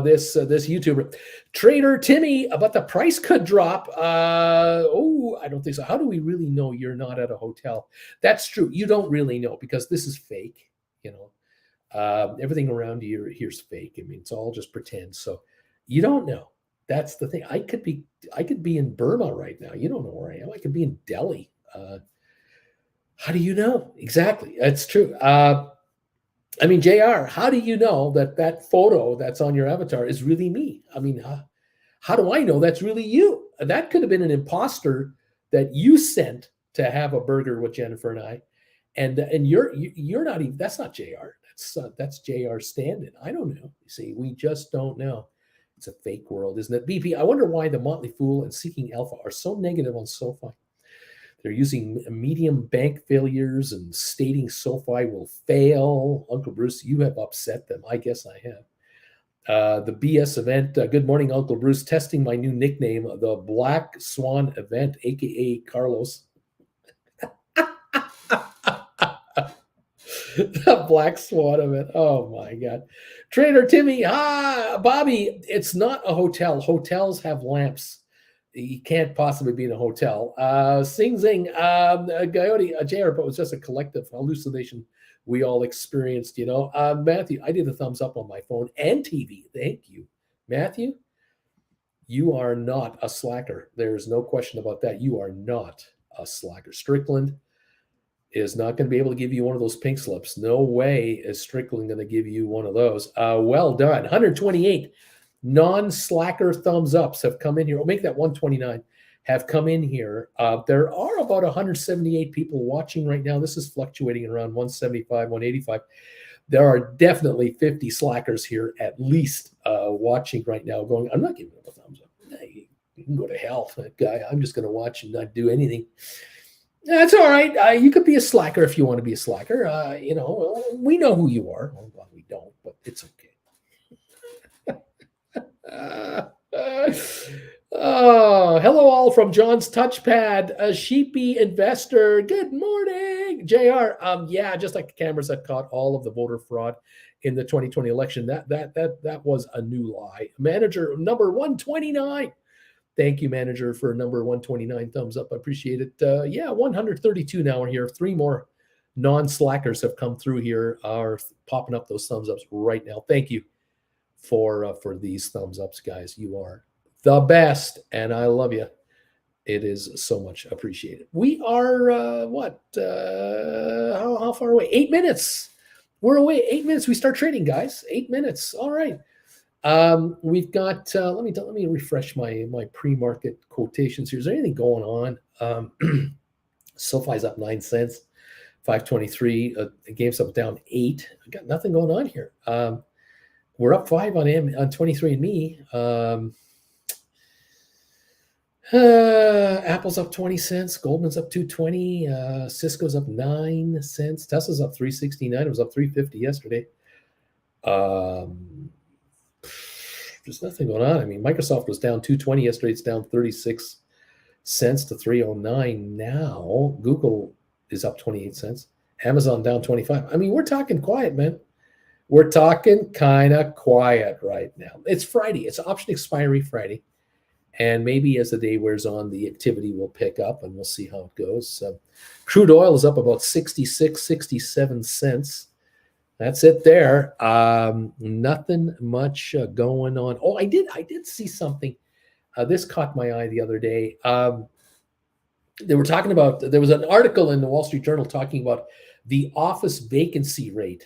this YouTuber, Trader Timmy. But the price could drop. I don't think so. How do we really know you're not at a hotel? That's true. You don't really know because this is fake. Everything around you here's fake. I mean, it's all just pretend. So you don't know. That's the thing. I could be in Burma right now. You don't know where I am. I could be in Delhi. How do you know? Exactly. That's true. I mean, JR, how do you know that photo that's on your avatar is really me? I mean, how do I know that's really you? That could have been an imposter that you sent to have a burger with Jennifer and I. And you're not even, that's not JR. That's JR stand-in. I don't know. You see, we just don't know. It's a fake world, isn't it? BP, I wonder why the Motley Fool and Seeking Alpha are so negative on SoFi. They're using medium bank failures and stating SoFi will fail. Uncle Bruce, you have upset them. I guess I have. The BS event. Good morning, Uncle Bruce. Testing my new nickname, the Black Swan event, aka Carlos. The black swan of it. Oh my God. Trader Timmy, Bobby, it's not a hotel. Hotels have lamps. You can't possibly be in a hotel. Sing Zing, Coyote, JR, but it was just a collective hallucination we all experienced, you know. Matthew, I did a thumbs up on my phone and TV. Thank you. Matthew, you are not a slacker. There's no question about that. You are not a slacker. Strickland is not going to be able to give you one of those pink slips. No way is Strickland going to give you one of those. Well done. 128 non-slacker thumbs ups have come in here. We'll make that 129 have come in here. There are about 178 people watching right now. This is fluctuating around 175, 185. There are definitely 50 slackers here at least watching right now going, I'm not giving them a thumbs up. Hey, you can go to hell, that guy. I'm just going to watch and not do anything. That's all right. You could be a slacker if you want to be a slacker. You know, we know who you are. Well, we don't, but it's okay. Hello all from John's Touchpad, a sheepy investor. Good morning, JR. Yeah, just like the cameras that caught all of the voter fraud in the 2020 election. That was a new lie. Manager number 129. Thank you, manager, for number 129 thumbs up. I appreciate it. Yeah, 132 now are here. 3 more non-slackers have come through here, are popping up those thumbs ups right now. Thank you for these thumbs ups, guys. You are the best, and I love you. It is so much appreciated. We are how far away? 8 minutes. We're away 8 minutes. We start trading, guys. 8 minutes. All right. We've got. Let me refresh my pre-market quotations here. Is there anything going on? SoFi's up 9 cents, 523. GameStop down 8. I got nothing going on here. We're up 5 on 23andMe. Apple's up 20 cents. Goldman's up 220. Cisco's up 9 cents. Tesla's up 369. It was up 350 yesterday. There's nothing going on. I mean, Microsoft was down 220 yesterday. It's down 36 cents to 309 now. Google is up 28 cents. Amazon down 25. I mean, we're talking quiet, man. We're talking kind of quiet right now. It's Friday. It's option expiry Friday. And maybe as the day wears on, the activity will pick up and we'll see how it goes. Crude oil is up about 66, 67 cents. That's it there. Nothing much going on. Oh, I did see something. This caught my eye the other day. They were talking about, there was an article in the Wall Street Journal talking about the office vacancy rate,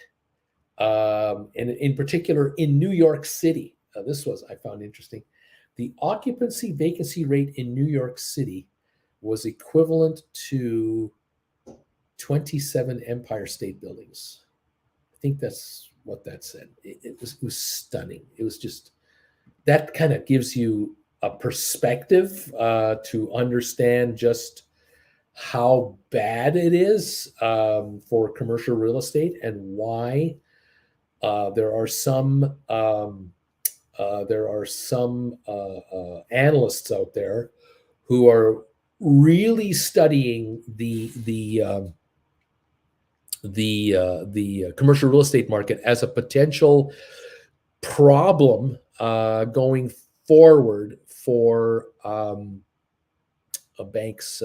and in particular in New York City. I found interesting. The occupancy vacancy rate in New York City was equivalent to 27 Empire State Buildings. I think that's what that said. It was stunning. It was just, that kind of gives you a perspective to understand just how bad it is for commercial real estate and why there are some analysts out there who are really studying the commercial real estate market as a potential problem going forward for a bank's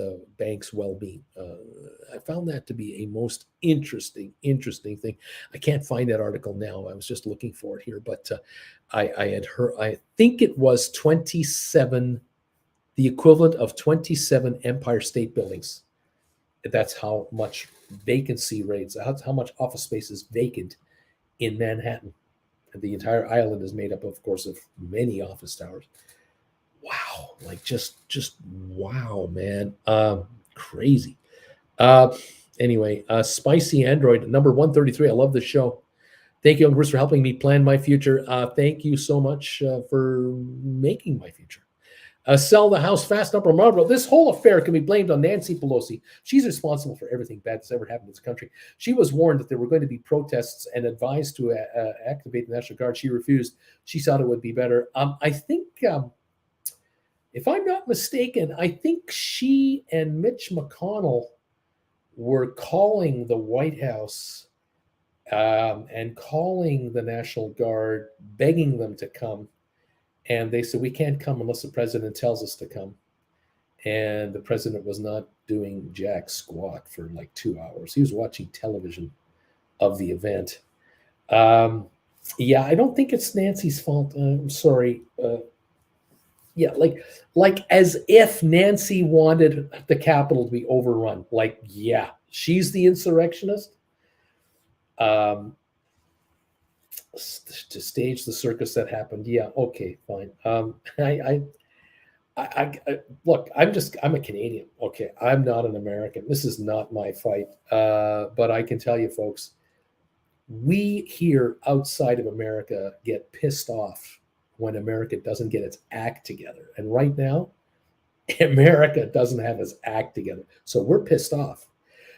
well-being. I found that to be a most interesting thing. I can't find that article now. I was just looking for it here, but I had heard. I think it was 27, the equivalent of 27 Empire State Buildings. That's how much vacancy rates. How much office space is vacant in Manhattan. And the entire island is made up, of course, of many office towers. Wow, like just wow, man. Crazy. Anyway, Spicy Android, number 133. I love the show. Thank you, Uncle Bruce, for helping me plan my future. Thank you so much for making my future. Sell the house fast, Upper Marlboro. This whole affair can be blamed on Nancy Pelosi. She's responsible for everything bad that's ever happened in this country. She was warned that there were going to be protests and advised to activate the National Guard. She refused. She thought it would be better. I think, if I'm not mistaken, I think she and Mitch McConnell were calling the White House and calling the National Guard, begging them to come. And they said, we can't come unless the president tells us to come. And the president was not doing jack squat for like 2 hours. He was watching television of the event. Um, yeah, I don't think it's Nancy's fault. I'm sorry. Yeah, like as if Nancy wanted the Capitol to be overrun. Like, yeah, she's the insurrectionist. Um, to stage the circus that happened. Yeah, okay, fine. I look. I'm a Canadian. Okay, I'm not an American. This is not my fight. But I can tell you, folks, we here outside of America get pissed off when America doesn't get its act together. And right now, America doesn't have its act together. So we're pissed off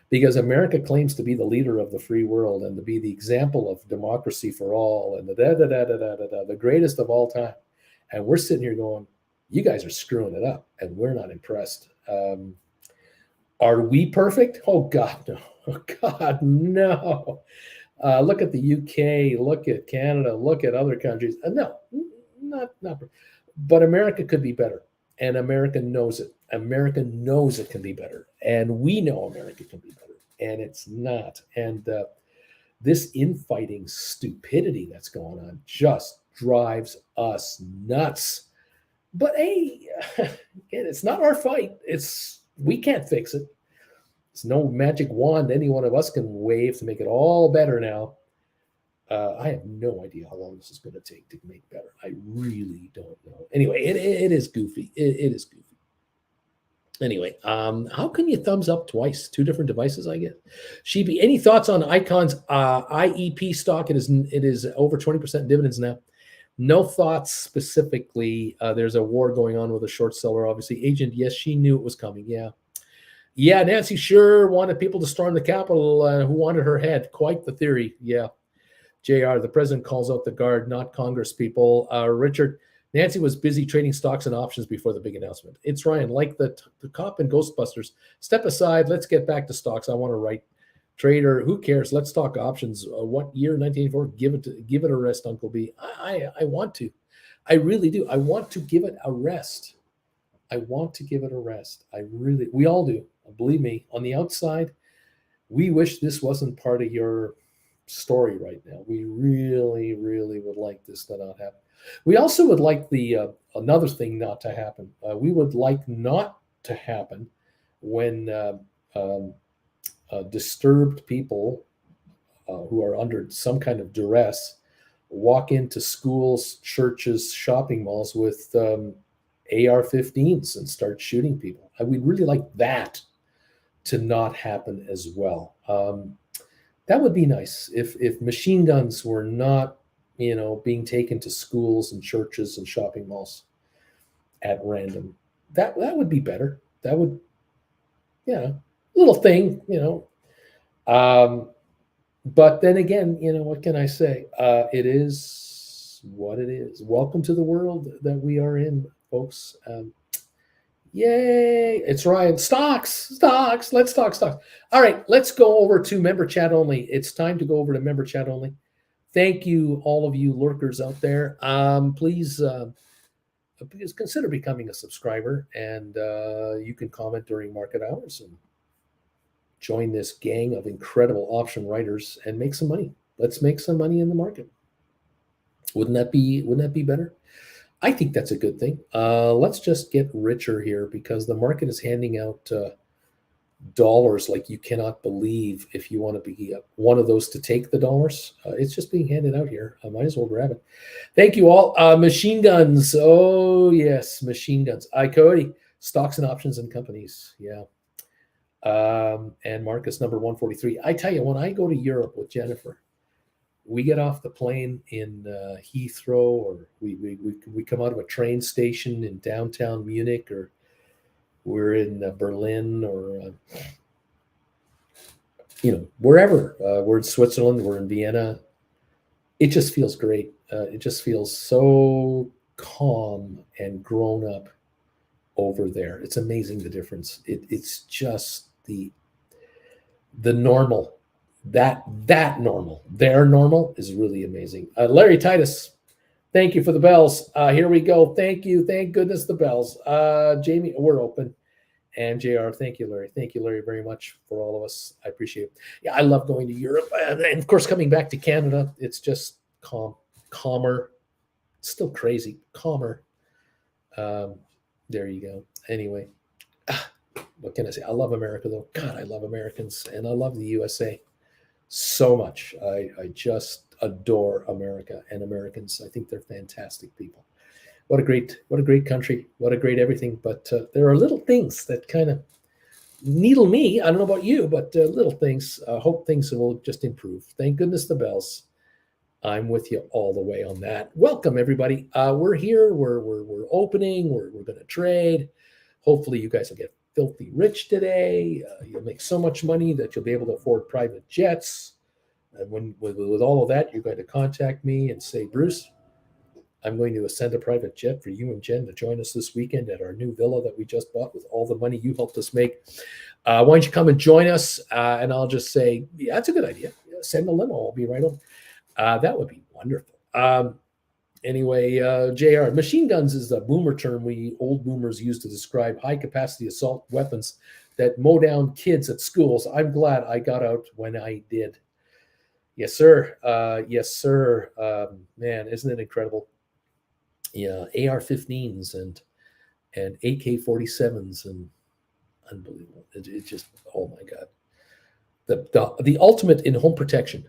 because America claims to be the leader of the free world and to be the example of democracy for all and the greatest of all time. And we're sitting here going, you guys are screwing it up and we're not impressed. Are we perfect? Oh, God, no. Oh, God, no. Look at the UK, look at Canada, look at other countries. No, not. But America could be better, and America knows it. America knows it can be better, and we know America can be better, and it's not. And this infighting stupidity that's going on just drives us nuts. But hey, again, it's not our fight. We can't fix it. There's no magic wand any one of us can wave to make it all better now. I have no idea how long this is going to take to make better. I really don't know. Anyway, it is goofy. It is goofy. Anyway, how can you thumbs up twice? Two different devices, I get. Sheepy, any thoughts on Icon's IEP stock? It is over 20% dividends now. No thoughts specifically. There's a war going on with a short seller, obviously. Agent, yes, she knew it was coming. Yeah. Yeah, Nancy sure wanted people to storm the Capitol who wanted her head. Quite the theory. Yeah. JR, the president calls out the Guard, not Congress people. Richard, Nancy was busy trading stocks and options before the big announcement. It's Ryan, like the cop in Ghostbusters. Step aside. Let's get back to stocks. I want to write. Trader, who cares? Let's talk options. What year? 1984. Give it a rest, Uncle B. I want to. I really do. I want to give it a rest. I want to give it a rest. We all do. Believe me, on the outside, we wish this wasn't part of your story right now. We really, really would like this to not happen. We also would like the another thing not to happen. We would like not to happen when disturbed people who are under some kind of duress walk into schools, churches, shopping malls with AR-15s and start shooting people. We'd really like that to not happen as well. That would be nice if machine guns were not, being taken to schools and churches and shopping malls at random. That would be better. That would, little thing, But then again, what can I say? It is what it is. Welcome to the world that we are in, folks. Yay! It's Ryan. Stocks. Let's talk stocks. All right, let's go over to member chat only. It's time to go over to member chat only. Thank you, all of you lurkers out there. Please consider becoming a subscriber, and you can comment during market hours and join this gang of incredible option writers and make some money. Let's make some money in the market. Wouldn't that be better? I think that's a good thing. Let's just get richer here because the market is handing out dollars like you cannot believe. If you want to be one of those to take the dollars, it's just being handed out here. I might as well grab it. Thank you all. Machine guns. Oh, yes, machine guns. Cody, stocks and options and companies. Yeah. And Marcus, number 143. I tell you, when I go to Europe with Jennifer, we get off the plane in Heathrow, or we come out of a train station in downtown Munich, or we're in Berlin, or wherever. We're in Switzerland, we're in Vienna. It just feels great. It just feels so calm and grown up over there. It's amazing the difference. It's just the normal That normal, their normal is really amazing. Larry Titus, thank you for the bells. Here we go. Thank you. Thank goodness the bells. Jamie, we're open. And JR, thank you, Larry. Thank you, Larry, very much for all of us. I appreciate it. Yeah, I love going to Europe. And of course, coming back to Canada, it's just calmer. It's still crazy, calmer. Um, there you go. Anyway, what can I say? I love America, though. God, I love Americans, and I love the USA so much. I just adore America and Americans. I think they're fantastic people. What a great country. What a great everything. But there are little things that kind of needle me. I don't know about you, but little things. Hope things will just improve. Thank goodness the bells. I'm with you all the way on that. Welcome everybody. We're here. We're opening. We're going to trade. Hopefully you guys will get filthy rich today. You'll make so much money that you'll be able to afford private jets. And with all of that, you're going to contact me and say, Bruce, I'm going to send a private jet for you and Jen to join us this weekend at our new villa that we just bought with all the money you helped us make. Why don't you come and join us? And I'll just say, yeah, that's a good idea. Send a limo. I'll be right home. That would be wonderful. Anyway, JR, machine guns is a boomer term we old boomers use to describe high-capacity assault weapons that mow down kids at schools. I'm glad I got out when I did. Yes, sir. Yes, sir. Man, isn't it incredible? Yeah, AR-15s and AK-47s and unbelievable. It just, oh my God, the ultimate in home protection.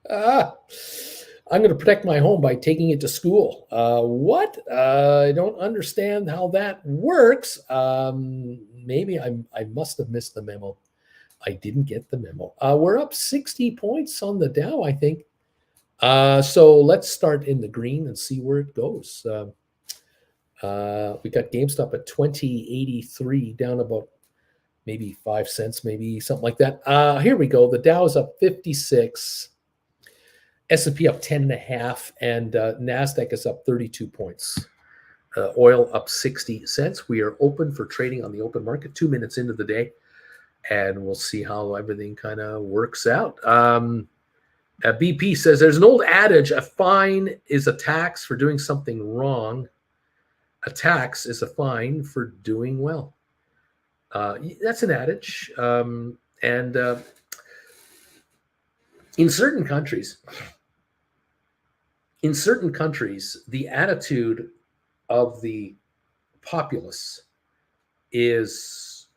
I'm going to protect my home by taking it to school. What? I don't understand how that works. Maybe I must have missed the memo. I didn't get the memo. We're up 60 points on the Dow, I think. So let's start in the green and see where it goes. We got GameStop at 2083, down about maybe 5 cents, maybe something like that. Here we go. The Dow is up 56. S&P up 10.5, and NASDAQ is up 32 points. Oil up 60 cents. We are open for trading on the open market 2 minutes into the day, and we'll see how everything kind of works out. BP says there's an old adage, a fine is a tax for doing something wrong. A tax is a fine for doing well. That's an adage. And in certain countries, the attitude of the populace is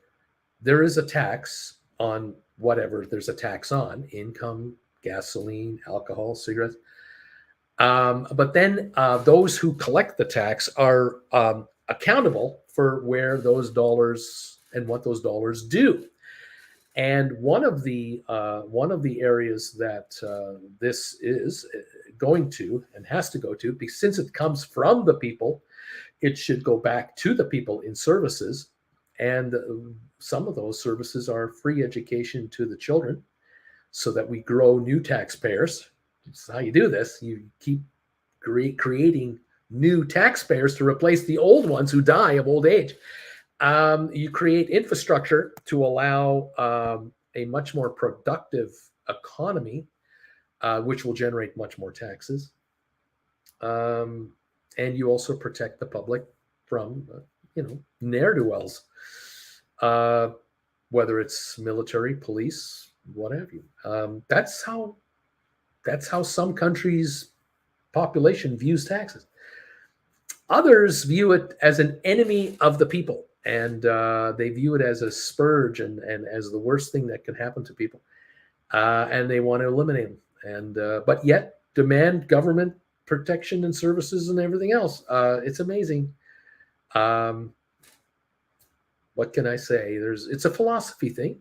there is a tax on whatever there's a tax on, income, gasoline, alcohol, cigarettes. But then those who collect the tax are accountable for where those dollars and what those dollars do. And one of the areas that this is going to and has to go to, because since it comes from the people, it should go back to the people in services. And some of those services are free education to the children so that we grow new taxpayers. This is how you do this. You keep creating new taxpayers to replace the old ones who die of old age. You create infrastructure to allow a much more productive economy, which will generate much more taxes. And you also protect the public from, ne'er-do-wells, whether it's military, police, what have you. That's how some countries' population views taxes. Others view it as an enemy of the people, and they view it as a scourge and as the worst thing that can happen to people, and they want to eliminate them. And but yet demand government protection and services and everything else. It's amazing. What can I say? It's a philosophy thing.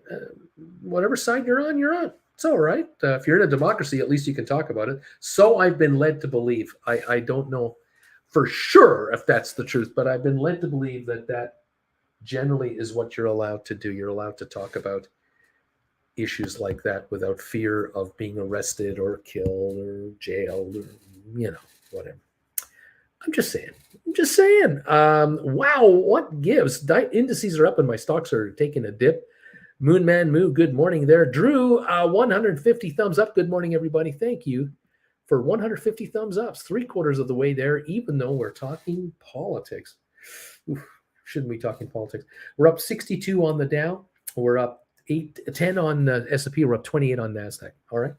Whatever side you're on, you're on. It's all right. If you're in a democracy, at least you can talk about it. So I've been led to believe. I don't know for sure if that's the truth, but I've been led to believe that generally is what you're allowed to do. You're allowed to talk about issues like that without fear of being arrested or killed or jailed or, whatever. I'm just saying. Wow, what gives? Indices are up and my stocks are taking a dip. Moonman Moo, good morning there. Drew, 150 thumbs up. Good morning, everybody. Thank you for 150 thumbs ups, 3/4 of the way there, even though we're talking politics. Oof, shouldn't be talking politics. We're up 62 on the Dow. We're up 10 on S&P. We're up 28 on NASDAQ. All right.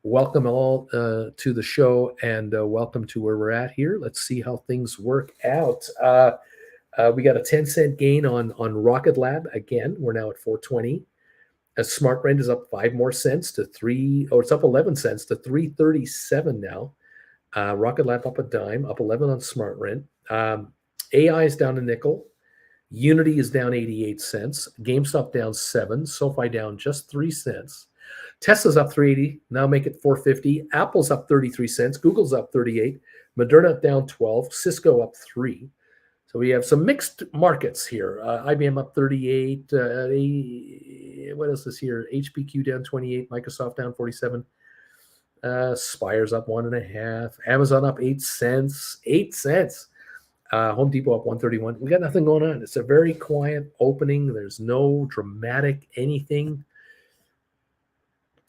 Welcome all to the show, and welcome to where we're at here. Let's see how things work out. We got a 10-cent gain on Rocket Lab. Again, we're now at 420. Smart Rent is up 5 more cents to it's up 11 cents to 337 now. Rocket Lab up a dime, up 11 on Smart Rent. AI is down a nickel. Unity is down 88 cents. GameStop down 7. SoFi down just 3 cents. Tesla's up 380. Now make it 450. Apple's up 33 cents. Google's up 38. Moderna down 12. Cisco up 3. So we have some mixed markets here. IBM up 38. What else is here? HPQ down 28. Microsoft down 47. Spire's up 1.5. Amazon up 8 cents. 8 cents. Home Depot up 131. We got nothing going on. It's a very quiet opening. There's no dramatic anything.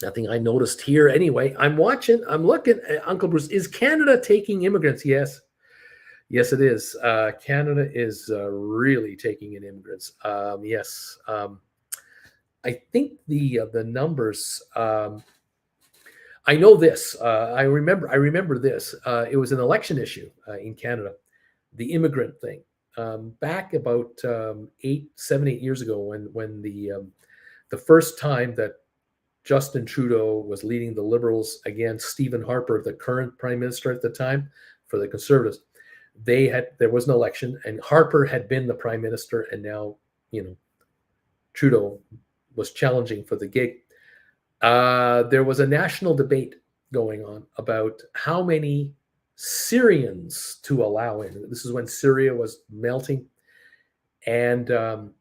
Nothing I noticed here. Anyway, I'm looking. Uncle Bruce, is Canada taking immigrants? Yes. Yes, it is. Canada is really taking in immigrants. Yes. I think the numbers. I know this. I remember this. It was an election issue in Canada, the immigrant thing. Back about 7, 8 years ago, when the first time that Justin Trudeau was leading the Liberals against Stephen Harper, the current prime minister at the time, for the Conservatives. There was an election, and Harper had been the prime minister, and now Trudeau was challenging for the gig. There was a national debate going on about how many Syrians to allow in. This is when Syria was melting, and the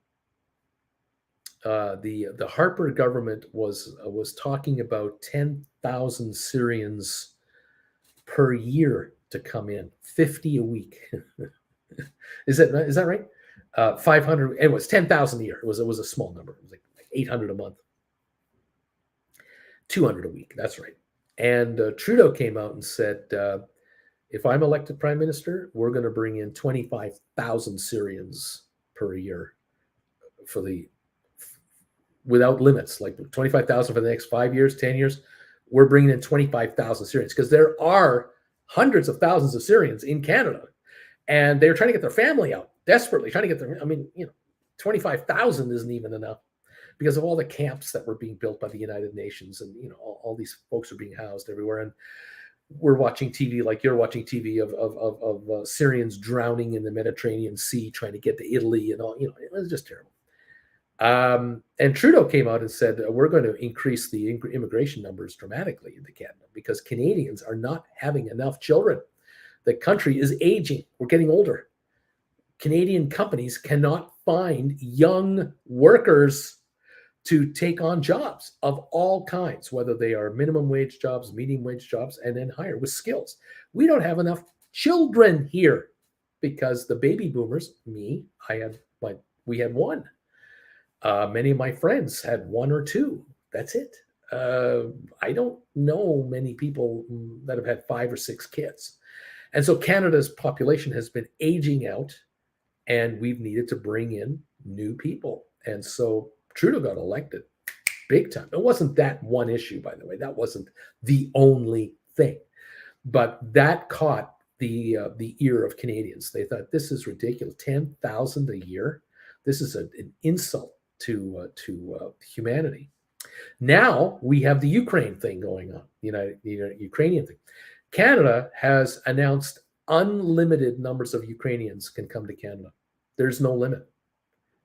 Harper government was talking about 10,000 Syrians per year to come in, 50 a week. Is that right? 500. It was 10,000 a year. It was a small number. It was like 800 a month, 200 a week. That's right. And Trudeau came out and said, if I'm elected prime minister, we're going to bring in 25,000 Syrians per year without limits, like 25,000 for the next 5 years, 10 years. We're bringing in 25,000 Syrians because there are hundreds of thousands of Syrians in Canada, and they're trying to get their family out, desperately trying to get their. 25,000 isn't even enough because of all the camps that were being built by the United Nations, and all these folks are being housed everywhere. And we're watching TV like you're watching TV of Syrians drowning in the Mediterranean Sea trying to get to Italy, and all. It was just terrible. And Trudeau came out and said, we're going to increase the immigration numbers dramatically into Canada because Canadians are not having enough children. The country is aging. We're getting older. Canadian companies cannot find young workers to take on jobs of all kinds, whether they are minimum wage jobs, medium wage jobs, and then higher with skills. We don't have enough children here because the baby boomers, we had one. Many of my friends had 1 or 2. That's it. I don't know many people that have had 5 or 6 kids. And so Canada's population has been aging out, and we've needed to bring in new people. And so Trudeau got elected big time. It wasn't that one issue, by the way. That wasn't the only thing. But that caught the ear of Canadians. They thought, this is ridiculous. 10,000 a year? This is an insult to humanity. Now we have the Ukraine thing going on, Ukrainian thing. Canada has announced unlimited numbers of Ukrainians can come to Canada. There's no limit.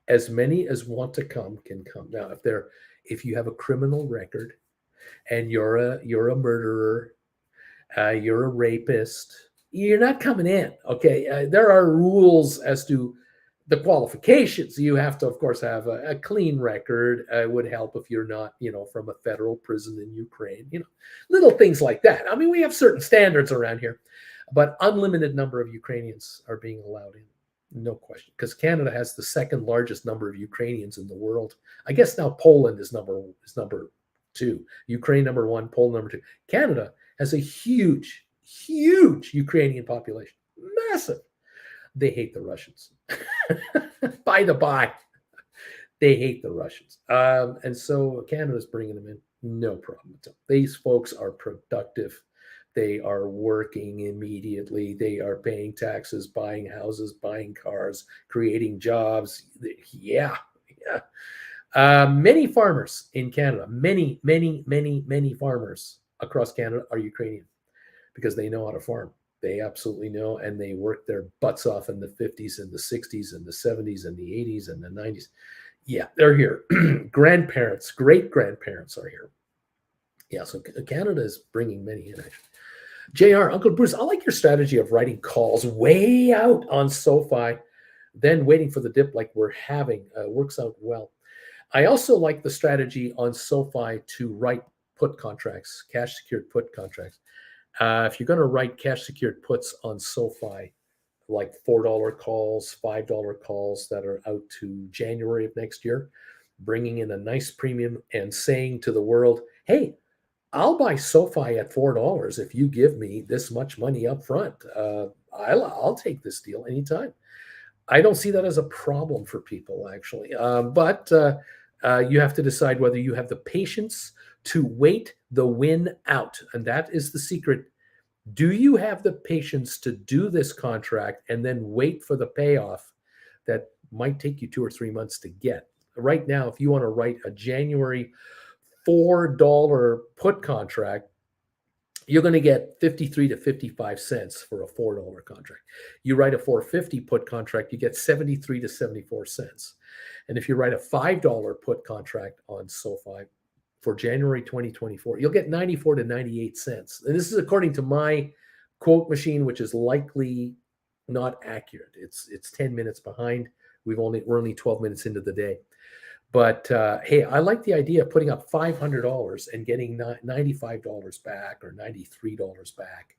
As many as want to come can come. Now, if you have a criminal record and you're a murderer, you're a rapist, you're not coming in. Okay, there are rules as to the qualifications. You have to, of course, have a clean record. It would help if you're not, from a federal prison in Ukraine, little things like that. I mean, we have certain standards around here, but unlimited number of Ukrainians are being allowed in. No question. Because Canada has the second largest number of Ukrainians in the world. I guess now Poland is number two. Ukraine number one, Poland number two. Canada has a huge, huge Ukrainian population. Massive. They hate the Russians. By the by, they hate the Russians. And so Canada's bringing them in. No problem. These folks are productive. They are working immediately. They are paying taxes, buying houses, buying cars, creating jobs. Yeah, yeah. Many farmers in Canada, many farmers across Canada are Ukrainian because they know how to farm. They absolutely know, and they worked their butts off in the 50s and the 60s and the 70s and the 80s and the 90s. Yeah, they're here. Grandparents, great grandparents are here. Yeah, so Canada is bringing many in, actually. JR, Uncle Bruce, I like your strategy of writing calls way out on SoFi, then waiting for the dip like we're having. Works out well. I also like the strategy on SoFi to write put contracts, cash secured put contracts. If you're going to write cash secured puts on SoFi, like $4 calls, $5 calls that are out to January of next year, bringing in a nice premium and saying to the world, hey, I'll buy SoFi at $4 if you give me this much money up front. I'll take this deal anytime. I don't see that as a problem for people, actually. But you have to decide whether you have the patience to wait the win out. And that is the secret. Do you have the patience to do this contract and then wait for the payoff that might take you 2 or 3 months to get? Right now, if you want to write a January $4 put contract, you're going to get 53 to 55 cents for a $4 contract. You write a $4.50 put contract, you get 73 to 74 cents. And if you write a $5 put contract on SoFi for January 2024, you'll get 94 to 98 cents. And this is according to my quote machine, which is likely not accurate. It's 10 minutes behind. We're only 12 minutes into the day. But hey, I like the idea of putting up $500 and getting $95 back or $93 back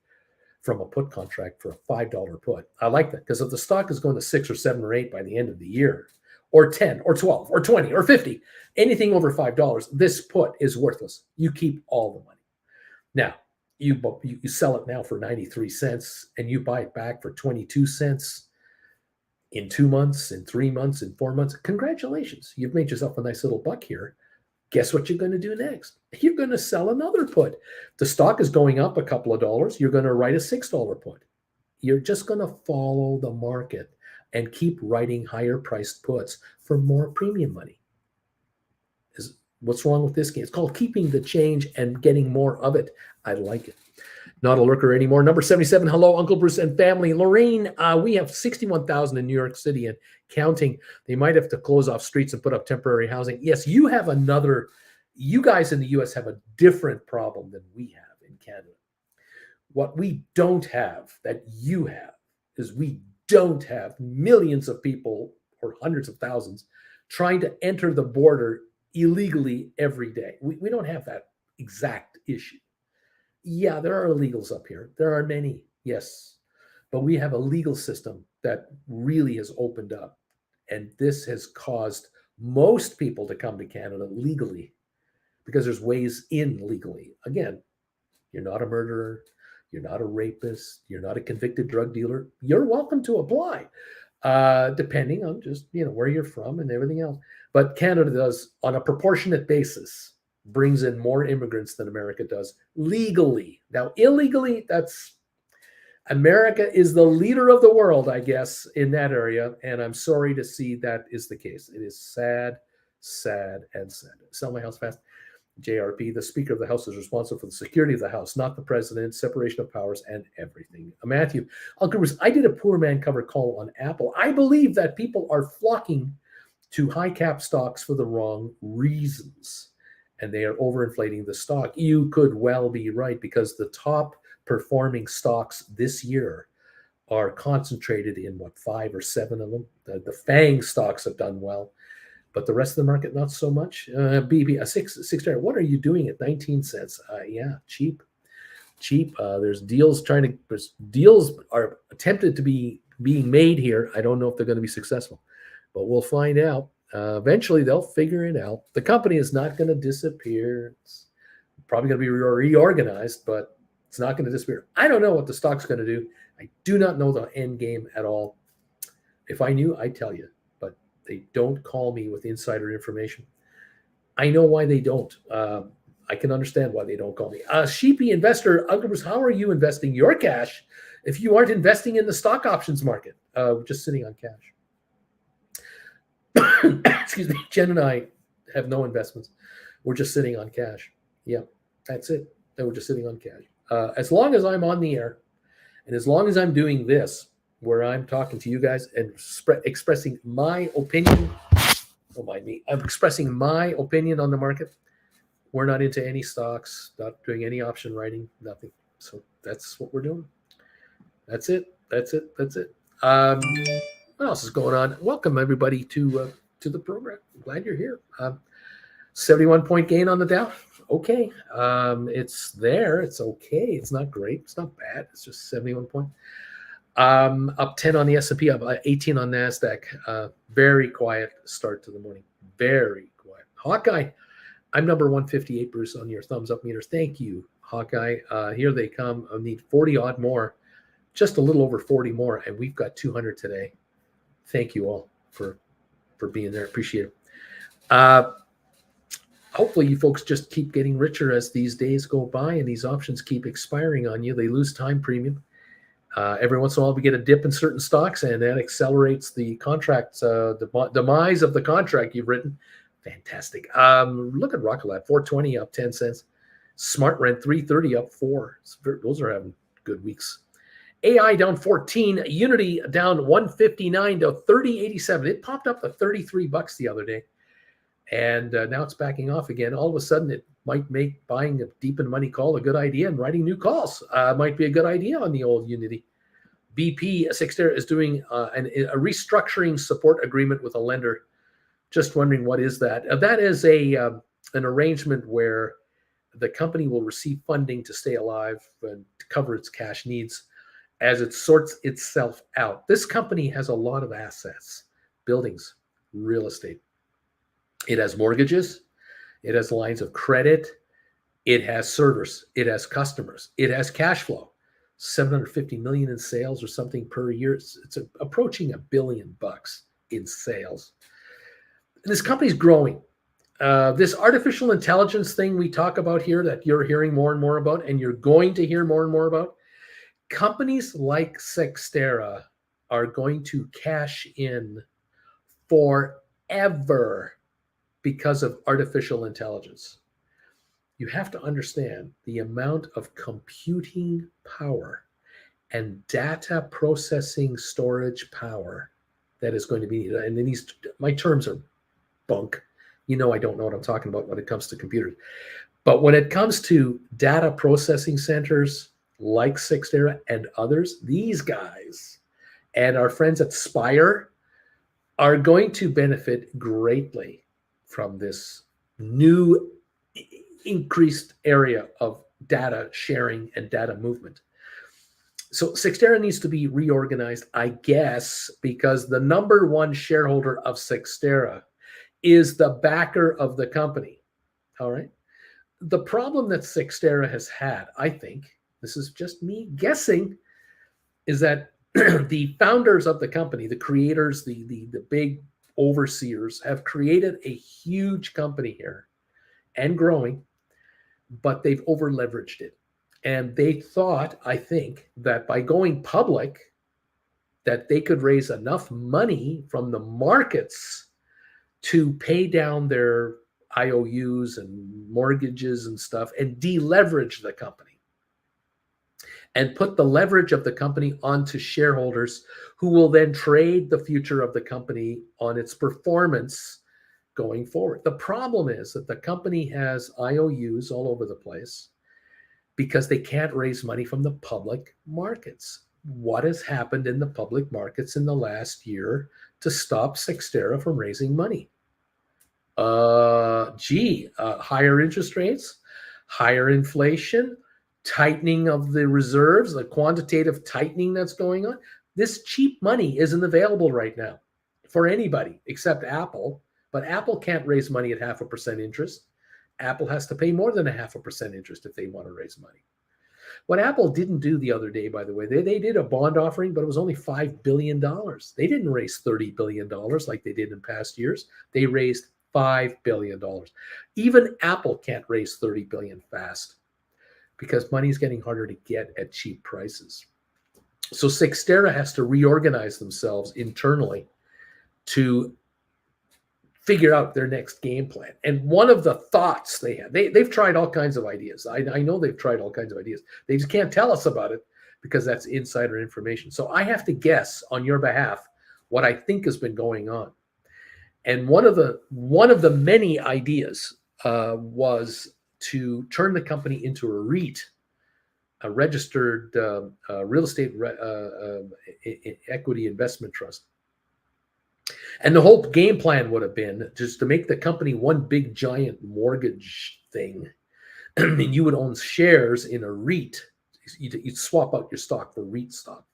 from a put contract for a $5 put. I like that because if the stock is going to 6 or 7 or 8 by the end of the year, or 10 or 12 or 20 or 50, anything over $5, this put is worthless. You keep all the money. Now, you sell it now for 93 cents and you buy it back for 22 cents. In 2 months, in 3 months, in 4 months, congratulations. You've made yourself a nice little buck here. Guess what you're going to do next? You're going to sell another put. The stock is going up a couple of dollars. You're going to write a $6 put. You're just going to follow the market and keep writing higher priced puts for more premium money. What's wrong with this game? It's called keeping the change and getting more of it. I like it. Not a lurker anymore. Number 77. Hello, Uncle Bruce and family. Lorraine, we have 61,000 in New York City and counting. They might have to close off streets and put up temporary housing. Yes, you guys in the U.S. have a different problem than we have in Canada. What we don't have that you have is we don't have millions of people or hundreds of thousands trying to enter the border illegally every day. We don't have that exact issue. Yeah, there are illegals up here. There are many, yes. But we have a legal system that really has opened up. And this has caused most people to come to Canada legally because there's ways in legally. Again, you're not a murderer. You're not a rapist. You're not a convicted drug dealer. You're welcome to apply, depending on just where you're from and everything else. But Canada does, on a proportionate basis, brings in more immigrants than America does legally. Now, illegally, America is the leader of the world, I guess, in that area. And I'm sorry to see that is the case. It is sad, sad, and sad. Sell my house fast. JRP, the Speaker of the House is responsible for the security of the House, not the President, separation of powers, and everything. Matthew, Uncle Bruce, I did a poor man cover call on Aapl. I believe that people are flocking to high cap stocks for the wrong reasons. And they are overinflating the stock. You could well be right because the top performing stocks this year are concentrated in 5 or 7 of them. The FANG stocks have done well, but the rest of the market not so much. BB a six. What are you doing at 19 cents? Yeah, cheap. There's deals are attempted to be being made here. I don't know if they're going to be successful, but we'll find out. Eventually, they'll figure it out. The company is not going to disappear. It's probably going to be reorganized, but it's not going to disappear. I don't know what the stock's going to do. I do not know the end game at all. If I knew, I'd tell you, but they don't call me with insider information. I know why they don't. I can understand why they don't call me. Sheepy investor, Ugbers, how are you investing your cash if you aren't investing in the stock options market? We're just sitting on cash. Excuse me. Jen and I have no investments. We're just sitting on cash. Yeah, that's it. And we're just sitting on cash. As long as I'm on the air and as long as I'm doing this, where I'm talking to you guys and expressing my opinion, don't mind me, I'm expressing my opinion on the market. We're not into any stocks, not doing any option writing, nothing. So that's what we're doing. That's it. What else is going on? Welcome everybody to the program. I'm glad you're here. 71-point gain on the Dow. Okay. It's there. It's okay. It's not great. It's not bad. It's just 71 point. Up 10 on the S&P, up 18 on NASDAQ. Very quiet start to the morning. Very quiet. Hawkeye, I'm number 158, Bruce, on your thumbs up meters. Thank you, Hawkeye. Here they come. I need 40 odd more, just a little over 40 more, and we've got 200 today. Thank you all for being there. Appreciate it. Hopefully you folks just keep getting richer as these days go by and these options keep expiring on you. They lose time premium. Every once in a while, we get a dip in certain stocks, and that accelerates the contract, the demise of the contract you've written. Fantastic. Look at Rocket Lab, 420 up 10 cents. Smart Rent, 330 up 4. Those are having good weeks. AI down 14. Unity down 159 to 30.87. It popped up to $33 the other day, and now it's backing off again. All of a sudden, it might make buying a deep in money call a good idea, and writing new calls might be a good idea on the old Unity. BP Cyxtera is doing a restructuring support agreement with a lender. Just wondering, what is that? That is an arrangement where the company will receive funding to stay alive and to cover its cash needs as it sorts itself out. This company has a lot of assets, buildings, real estate. It has mortgages. It has lines of credit. It has servers. It has customers. It has cash flow. $750 million in sales or something per year. It's approaching $1 billion in sales. And this company's growing. This artificial intelligence thing we talk about here that you're hearing more and more about, and you're going to hear more and more about, companies like Cyxtera are going to cash in forever because of artificial intelligence. You have to understand the amount of computing power and data processing storage power that is going to be needed. And then my terms are bunk. I don't know what I'm talking about when it comes to computers. But when it comes to data processing centers like Cyxtera and others, these guys and our friends at Spire are going to benefit greatly from this new increased area of data sharing and data movement. So Cyxtera needs to be reorganized, I guess, because the number one shareholder of Cyxtera is the backer of the company. All right. The problem that Cyxtera has had, I think, this is just me guessing, is that the founders of the company, the creators, the big overseers, have created a huge company here and growing, but they've over leveraged it. And they thought, I think, that by going public, that they could raise enough money from the markets to pay down their IOUs and mortgages and stuff and deleverage the company and put the leverage of the company onto shareholders who will then trade the future of the company on its performance going forward. The problem is that the company has IOUs all over the place because they can't raise money from the public markets. What has happened in the public markets in the last year to stop Cyxtera from raising money? Higher interest rates, higher inflation, tightening of the reserves, the quantitative tightening that's going on. This cheap money isn't available right now for anybody except Apple. But Apple can't raise money at 0.5% interest. Apple has to pay more than 0.5% interest if they want to raise money. What Apple didn't do the other day, by the way, they did a bond offering, but it was only $5 billion. They didn't raise $30 billion like they did in past years. They raised $5 billion. Even Apple can't raise $30 billion fast because money is getting harder to get at cheap prices. So Cyxtera has to reorganize themselves internally to figure out their next game plan. And one of the thoughts they had, they've tried all kinds of ideas. I know they've tried all kinds of ideas. They just can't tell us about it because that's insider information. So I have to guess on your behalf what I think has been going on. And one of the many ideas was to turn the company into a REIT, a registered real estate equity investment trust. And the whole game plan would have been just to make the company one big giant mortgage thing. And you would own shares in a REIT. You'd swap out your stock for REIT stock.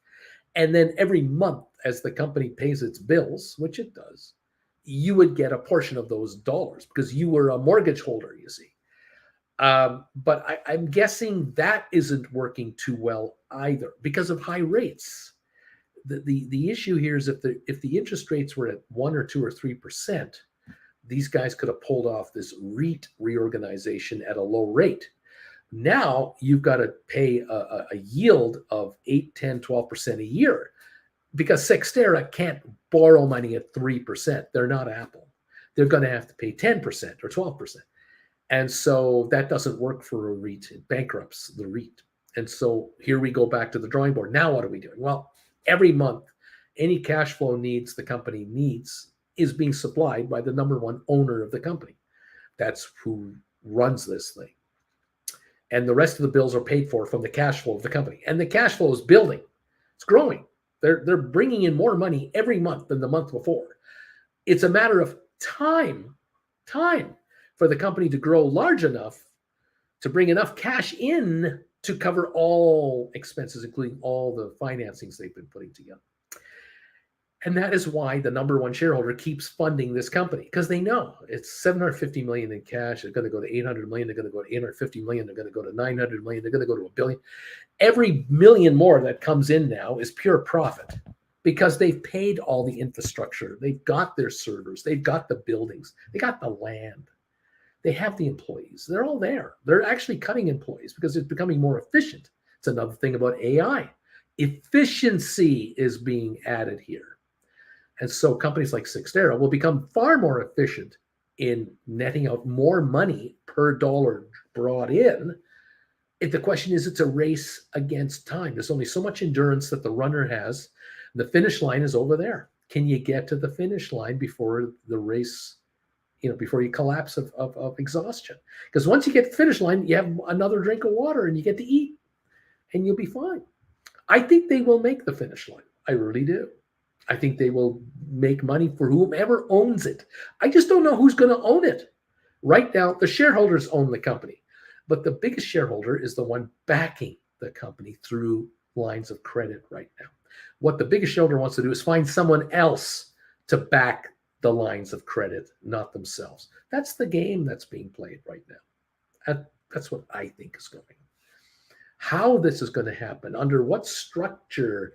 And then every month, as the company pays its bills, which it does, you would get a portion of those dollars because you were a mortgage holder, you see. But I'm guessing that isn't working too well either because of high rates. The issue here is if the interest rates were at 1 or 2 or 3%, these guys could have pulled off this REIT reorganization at a low rate. Now you've got to pay a yield of 8, 10, 12% a year because Cyxtera can't borrow money at 3%. They're not Apple. They're going to have to pay 10% or 12%. And so that doesn't work for a REIT. It bankrupts the REIT. And so here we go back to the drawing board. Now what are we doing? Well, every month, any cash flow needs the company needs is being supplied by the number one owner of the company. That's who runs this thing. And the rest of the bills are paid for from the cash flow of the company. And the cash flow is building. It's growing. They're bringing in more money every month than the month before. It's a matter of time for the company to grow large enough to bring enough cash in to cover all expenses, including all the financings they've been putting together. And that is why the number one shareholder keeps funding this company, because they know it's $750 million in cash. They're going to go to $800 million. They're going to go to $850 million. They're going to go to $900 million. They're going to go to $1 billion. Every million more that comes in now is pure profit because they've paid all the infrastructure. They've got their servers. They've got the buildings. They got the land. They have the employees. They're all there. They're actually cutting employees because it's becoming more efficient. It's another thing about AI. Efficiency is being added here. And so companies like Cyxtera will become far more efficient in netting out more money per dollar brought in. If the question is, it's a race against time. There's only so much endurance that the runner has. The finish line is over there. Can you get to the finish line before the race, before you collapse of exhaustion? Because once you get to the finish line, you have another drink of water and you get to eat and you'll be fine. I think they will make the finish line. I really do. I think they will make money for whomever owns it. I just don't know who's going to own it. Right now, the shareholders own the company, but the biggest shareholder is the one backing the company through lines of credit right now. What the biggest shareholder wants to do is find someone else to back the lines of credit, not themselves. That's the game that's being played right now. That's what I think is going on. How this is going to happen, under what structure,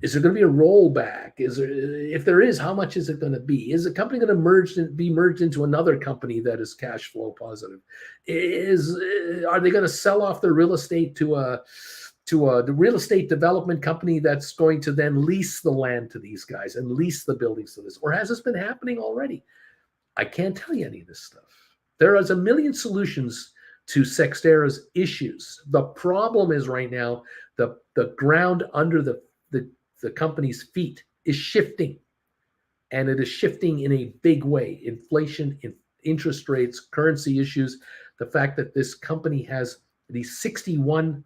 is there going to be a rollback? If there is, how much is it going to be? Is the company going to be merged into another company that is cash flow positive? Are they going to sell off their real estate to the real estate development company that's going to then lease the land to these guys and lease the buildings to this? Or has this been happening already? I can't tell you any of this stuff. There is a million solutions to Cyxtera's issues. The problem is right now, the ground under the company's feet is shifting, and it is shifting in a big way. Inflation, interest rates, currency issues, the fact that this company has these 61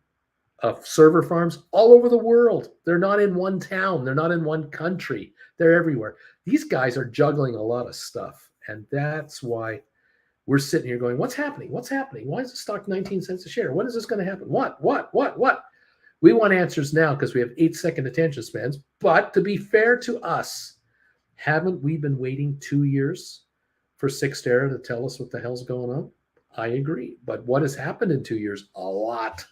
server farms all over the world. They're not in one town. They're not in one country. They're everywhere. These guys are juggling a lot of stuff, and that's why we're sitting here going, what's happening? What's happening? Why is the stock 19 cents a share? When is this going to happen? What? We want answers now because we have 8-second attention spans. But to be fair to us, haven't we been waiting 2 years for Sixtera to tell us what the hell's going on? I agree. But what has happened in 2 years? A lot.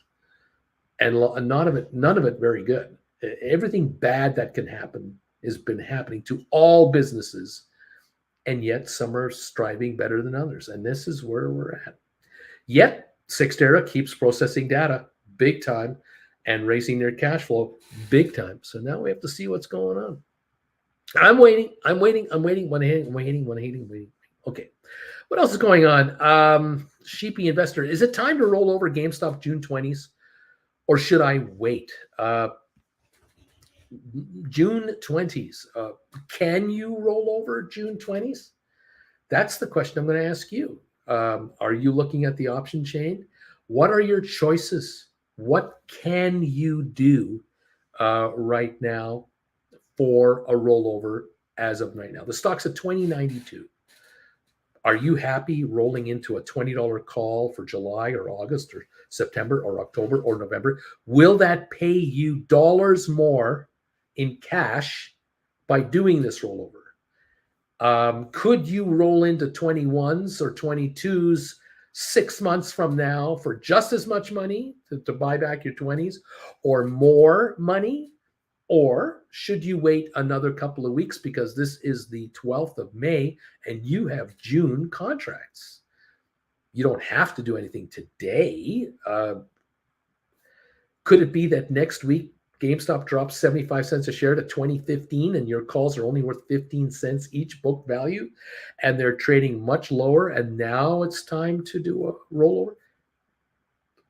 And none of it very good. Everything bad that can happen has been happening to all businesses, and yet some are striving better than others. And this is where we're at. Yet Sixtera keeps processing data big time and raising their cash flow big time. So now we have to see what's going on. I'm waiting. Waiting. Okay. What else is going on? Sheepy investor. Is it time to roll over GameStop June 20s? Or should I wait? June 20s. Can you roll over June 20s? That's the question I'm going to ask you. Are you looking at the option chain? What are your choices? What can you do right now for a rollover as of right now? The stock's at 20.92. Are you happy rolling into a $20 call for July or August or September or October or November? Will that pay you dollars more in cash by doing this rollover? Could you roll into 21s or 22s 6 months from now for just as much money to buy back your 20s or more money? Or should you wait another couple of weeks because this is the 12th of May and you have June contracts? You don't have to do anything today. Could it be that next week GameStop drops 75 cents a share to 2015 and your calls are only worth 15 cents each book value and they're trading much lower and now it's time to do a rollover?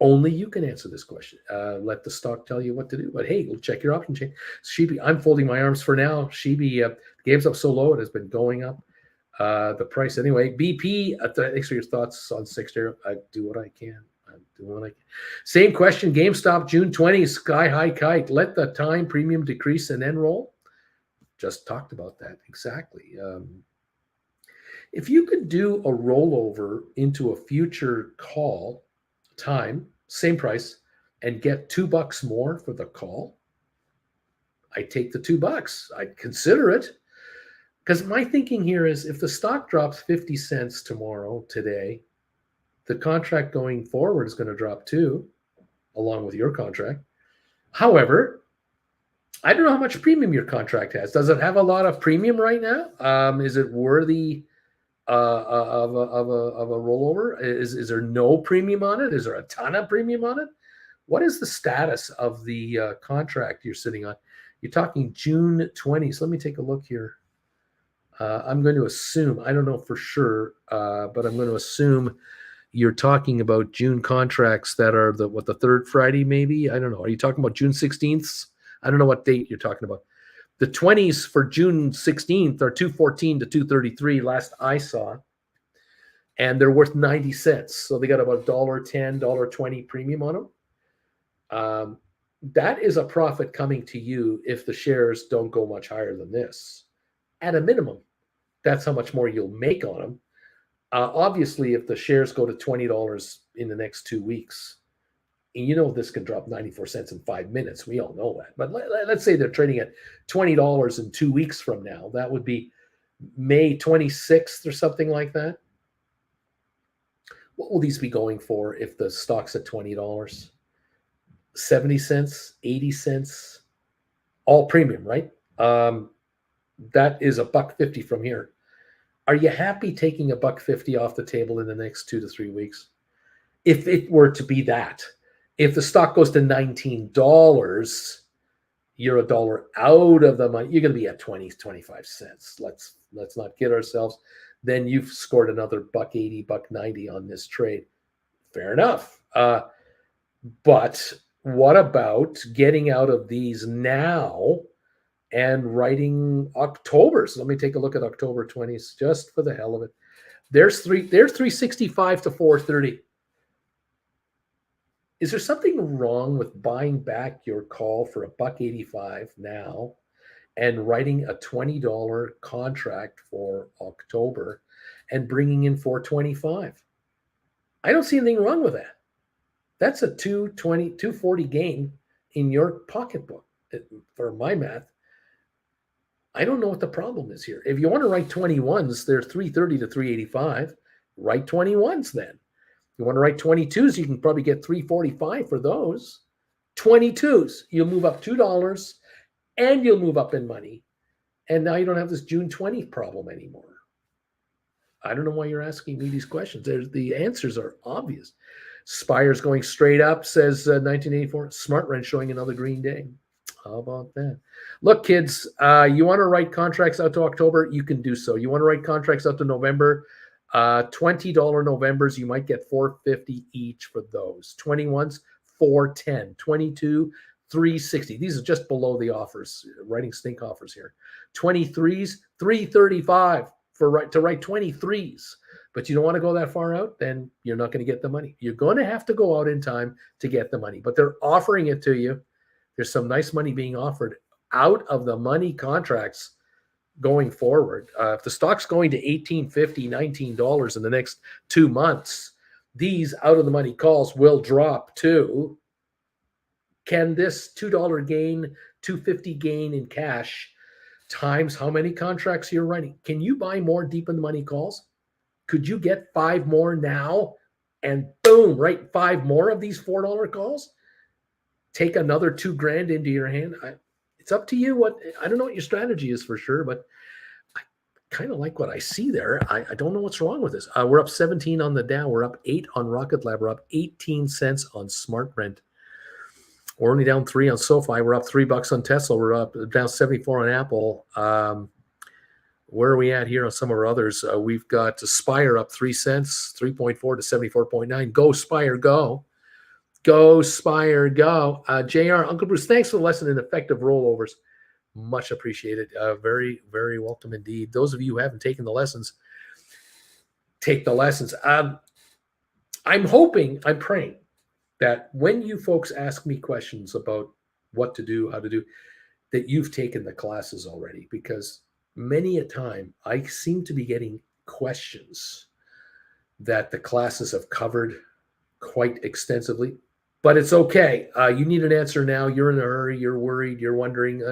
Only you can answer this question. Let the stock tell you what to do. But hey, we'll check your option chain. Shibi, I'm folding my arms for now. Shibi, the game's up so low, it has been going up. The price anyway. BP, thanks for your thoughts on Sixtera. I do what I can. Same question. GameStop, June 20th, sky high kite. Let the time premium decrease and then roll. Just talked about that. Exactly. If you could do a rollover into a future call, time, same price, and get $2 more for the call, I take the $2. I'd consider it. Because my thinking here is if the stock drops 50 cents today, the contract going forward is going to drop too, along with your contract. However, I don't know how much premium your contract has. Does it have a lot of premium right now? Is it worthy of a rollover? Is there no premium on it? Is there a ton of premium on it? What is the status of the contract you're sitting on? You're talking June 20th. Let me take a look here. I'm going to assume, I don't know for sure, but I'm going to assume you're talking about June contracts that are the third Friday maybe? I don't know. Are you talking about June 16th? I don't know what date you're talking about. The 20s for June 16th are 214 to 233 last I saw, and they're worth 90 cents. So they got about $1.10, $1.20 premium on them. That is a profit coming to you if the shares don't go much higher than this. At a minimum, that's how much more you'll make on them. Obviously, if the shares go to $20 in the next 2 weeks, and this can drop 94 cents in 5 minutes. We all know that. But let's say they're trading at $20 in 2 weeks from now. That would be May 26th or something like that. What will these be going for if the stock's at $20? 70 cents, 80 cents, all premium, right? That is $1.50 from here. Are you happy taking $1.50 off the table in the next 2 to 3 weeks? If it were to be that. If the stock goes to $19, you're $1 out of the money. You're going to be at 20, 25 cents. Let's not kid ourselves. Then you've scored another $1.80, $1.90 on this trade. Fair enough. But what about getting out of these now and writing October? So let me take a look at October 20th just for the hell of it. There's 365 to 430. Is there something wrong with buying back your call for $1.85 now and writing a $20 contract for October and bringing in $4.25? I don't see anything wrong with that. That's a $2.40 gain in your pocketbook. For my math, I don't know what the problem is here. If you want to write 21s, they're 330 to 385. Write 21s then. You want to write 22s, you can probably get 345 for those. 22s, you'll move up $2 and you'll move up in money. And now you don't have this June 20th problem anymore. I don't know why you're asking me these questions. The answers are obvious. Spire's going straight up, says 1984. Smart Rent showing another green day. How about that? Look, kids, you want to write contracts out to October? You can do so. You want to write contracts out to November? $20 Novembers, you might get $450 each for those. 21s, $410. 22, $360. These are just below the offers. Writing stink offers here. 23s, $335 to write 23s. But you don't want to go that far out, then you're not going to get the money. You're going to have to go out in time to get the money. But they're offering it to you. There's some nice money being offered out of the money contracts going forward. If the stock's going to $18.50, $19 in the next 2 months, these out of the money calls will drop to, can this $2 gain, $2.50 gain in cash times how many contracts you're running? Can you buy more deep in the money calls? Could you get 5 more now and boom, write 5 more of these $4 calls? Take another $2,000 into your hand. It's up to you. I don't know what your strategy is for sure, but I kind of like what I see there. I don't know what's wrong with this. We're up 17 on the Dow. We're up 8 on Rocket Lab. We're up 18 cents on Smart Rent. We're only down 3 on SoFi. We're up $3 on Tesla. We're up down 74 on Aapl. Where are we at here on some of our others? We've got Spire up 3 cents, 3.4 to 74.9. Go Spire, go. Go Spire, go. JR, Uncle Bruce, thanks for the lesson in effective rollovers. Much appreciated. Very, very welcome indeed. Those of you who haven't taken the lessons, take the lessons. I'm hoping, I'm praying that when you folks ask me questions about what to do, how to do, that you've taken the classes already, because many a time I seem to be getting questions that the classes have covered quite extensively, but it's okay. You need an answer now. You're in a hurry. You're worried. You're wondering.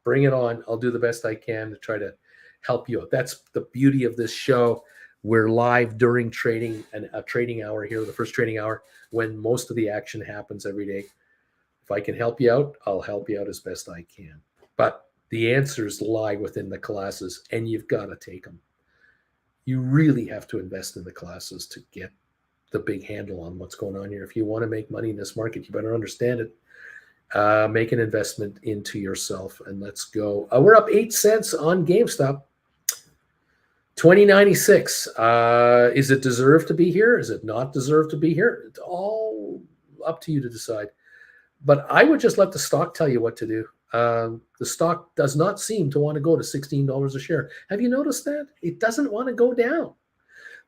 Bring it on. I'll do the best I can to try to help you out. That's the beauty of this show. We're live during trading and a trading hour here, the first trading hour, when most of the action happens every day. If I can help you out, I'll help you out as best I can. But the answers lie within the classes, and you've got to take them. You really have to invest in the classes to get the big handle on what's going on here. If you want to make money in this market, you better understand it. Make an investment into yourself, and let's go. We're up 8 cents on GameStop. 2096. Is it deserved to be here? Is it not deserved to be here? It's all up to you to decide. But I would just let the stock tell you what to do. The stock does not seem to want to go to $16 a share. Have you noticed that? It doesn't want to go down.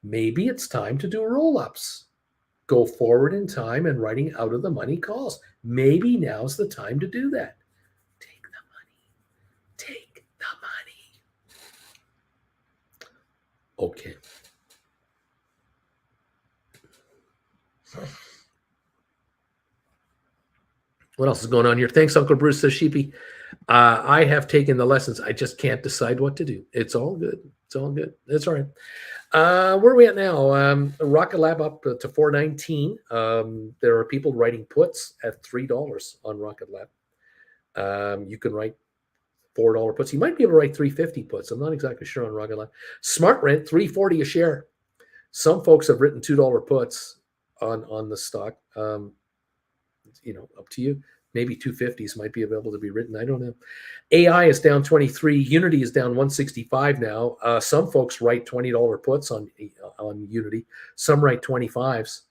Maybe it's time to do roll-ups. Go forward in time and writing out of the money calls. Maybe now's the time to do that. Take the money. Take the money. Okay. What else is going on here? Thanks, Uncle Bruce, says Sheepy. I have taken the lessons. I just can't decide what to do. It's all good. It's all good. It's all right. Where are we at now? Rocket Lab up to 419. There are people writing puts at $3 on Rocket Lab. You can write $4 puts. You might be able to write 350 puts. I'm not exactly sure on Rocket Lab. Smart Rent, $3.40 a share. Some folks have written $2 puts on the stock. Up to you. Maybe 250s might be available to be written. I don't know. AI is down 23. Unity is down 165 now. Some folks write $20 puts on Unity. Some write 25s.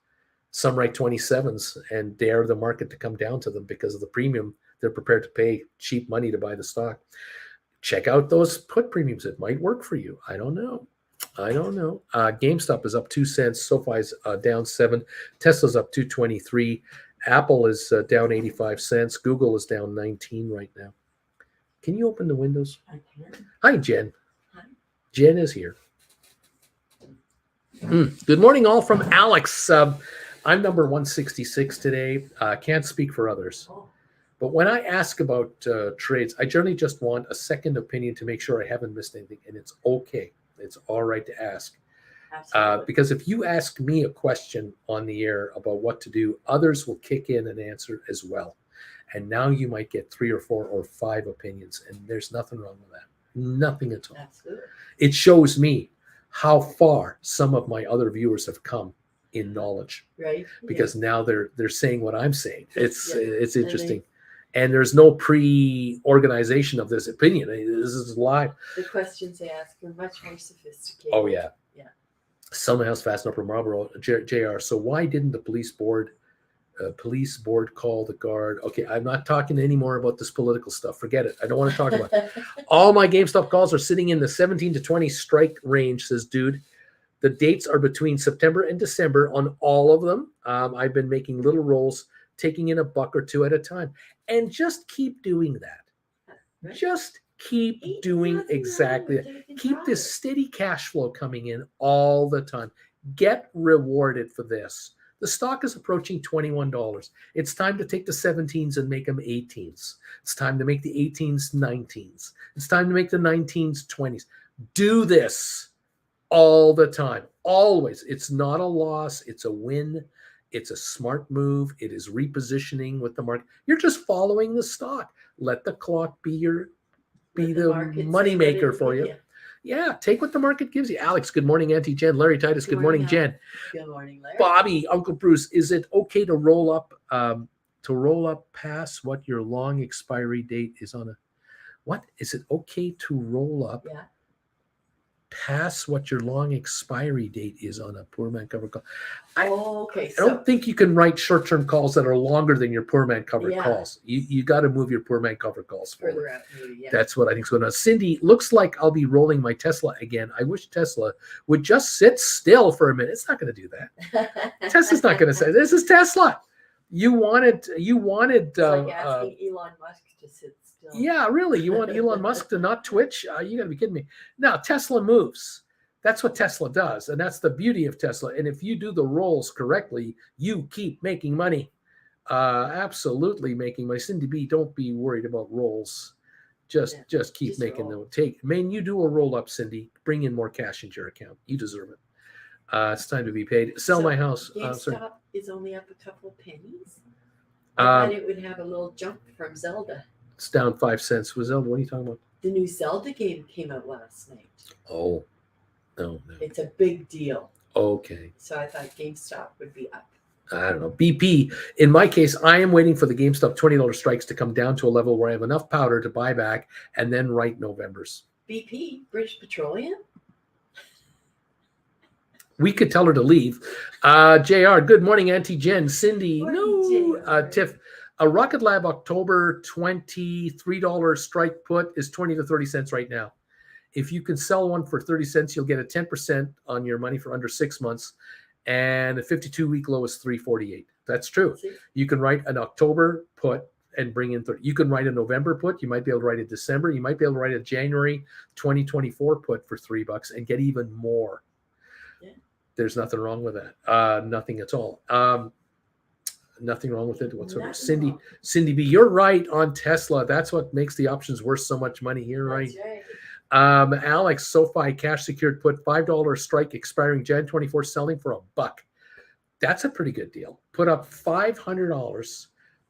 Some write 27s and dare the market to come down to them because of the premium. They're prepared to pay cheap money to buy the stock. Check out those put premiums. It might work for you. I don't know. GameStop is up 2 cents. SoFi's down 7. Tesla's up 223. Apple is down 85 cents. Google is down 19 right now. Can you open the windows? I can. Hi, Jen. Hi. Jen is here. Good morning, all from Alex. I'm number 166 today. Can't speak for others. But when I ask about trades, I generally just want a second opinion to make sure I haven't missed anything. And it's okay. It's all right to ask. Because if you ask me a question on the air about what to do, others will kick in and answer as well. And now you might get 3 or 4 or 5 opinions. And there's nothing wrong with that. Nothing at all. Absolutely. It shows me how far some of my other viewers have come in knowledge. Right. Because now they're saying what I'm saying. It's interesting. And there's no pre-organization of this opinion. This is live. The questions they ask are much more sophisticated. Oh, yeah. Yeah. Someone else fast enough from Marlborough, JR. So why didn't the police board call the guard? Okay, I'm not talking anymore about this political stuff. Forget it. I don't want to talk about it. All my GameStop calls are sitting in the 17 to 20 strike range, says dude. The dates are between September and December on all of them. I've been making little rolls, taking in $1 or $2 at a time. And just keep doing that. Right. Just keep doing exactly that. Keep this steady cash flow coming in all the time. Get rewarded for this. The stock is approaching $21. It's time to take the 17s and make them 18s. It's time to make the 18s 19s. It's time to make the 19s 20s. Do this all the time. Always. It's not a loss. It's a win. It's a smart move. It is repositioning with the market. You're just following the stock. Let the clock be the money maker for you. Yeah, take what the market gives you. Alex, good morning, Auntie Jen. Larry Titus, good morning, Jen. Good morning, Larry. Bobby, Uncle Bruce, is it okay to roll up past what your long expiry date is on a what? Is it okay to roll up past what your long expiry date is on a poor man covered call? I don't think you can write short-term calls that are longer than your poor man covered calls. You got to move your poor man covered calls further out. That's what I think is going on. Cindy, looks like I'll be rolling my Tesla again. I wish Tesla would just sit still for a minute. It's not going to do that. Tesla's not going to say, this is Tesla. You wanted it's like asking Elon Musk to sit still. Yeah, really. You want Elon Musk to not twitch? You got to be kidding me. Now, Tesla moves. That's what Tesla does. And that's the beauty of Tesla. And if you do the rolls correctly, you keep making money. Absolutely making money. Cindy B, don't be worried about rolls. Just keep making them. You do a roll up, Cindy. Bring in more cash into your account. You deserve it. It's time to be paid. Sell my house. GameStop is only up a couple pennies. I thought it would have a little jump from Zelda. It's down 5 cents. Was Zelda? What are you talking about? The new Zelda game came out last night. Oh, no. It's a big deal. Okay. So I thought GameStop would be up. I don't know. BP, in my case, I am waiting for the GameStop $20 strikes to come down to a level where I have enough powder to buy back and then write November's. BP, British Petroleum? We could tell her to leave. JR, good morning, Auntie Jen. Cindy, Tiff. A Rocket Lab October $23 strike put is 20 to 30 cents right now. If you can sell one for 30 cents, you'll get a 10% on your money for under 6 months. And a 52-week low is 348. That's true. You can write an October put and bring in 30. You can write a November put. You might be able to write a December. You might be able to write a January 2024 put for $3 and get even more. Yeah. There's nothing wrong with that. Nothing at all. Nothing wrong with it whatsoever. Cindy B, you're right on Tesla. That's what makes the options worth so much money. You're right. Alex, SoFi cash secured put $5 strike expiring Jan 24, selling for $1. That's a pretty good deal. Put up $500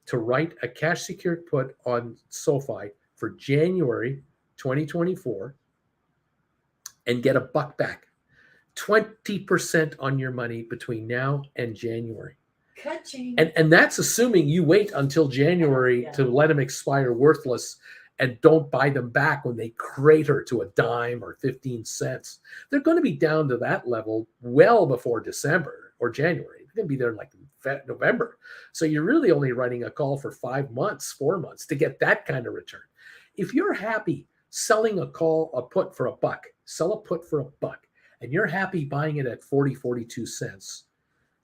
to write a cash secured put on SoFi for January 2024 and get $1 back. 20% on your money between now and January. And that's assuming you wait until January to let them expire worthless and don't buy them back when they crater to a dime or 15 cents. They're going to be down to that level well before December or January. They're going to be there in like November. So you're really only writing a call for 5 months, 4 months to get that kind of return. If you're happy selling a put for $1, sell a put for $1, and you're happy buying it at 42 cents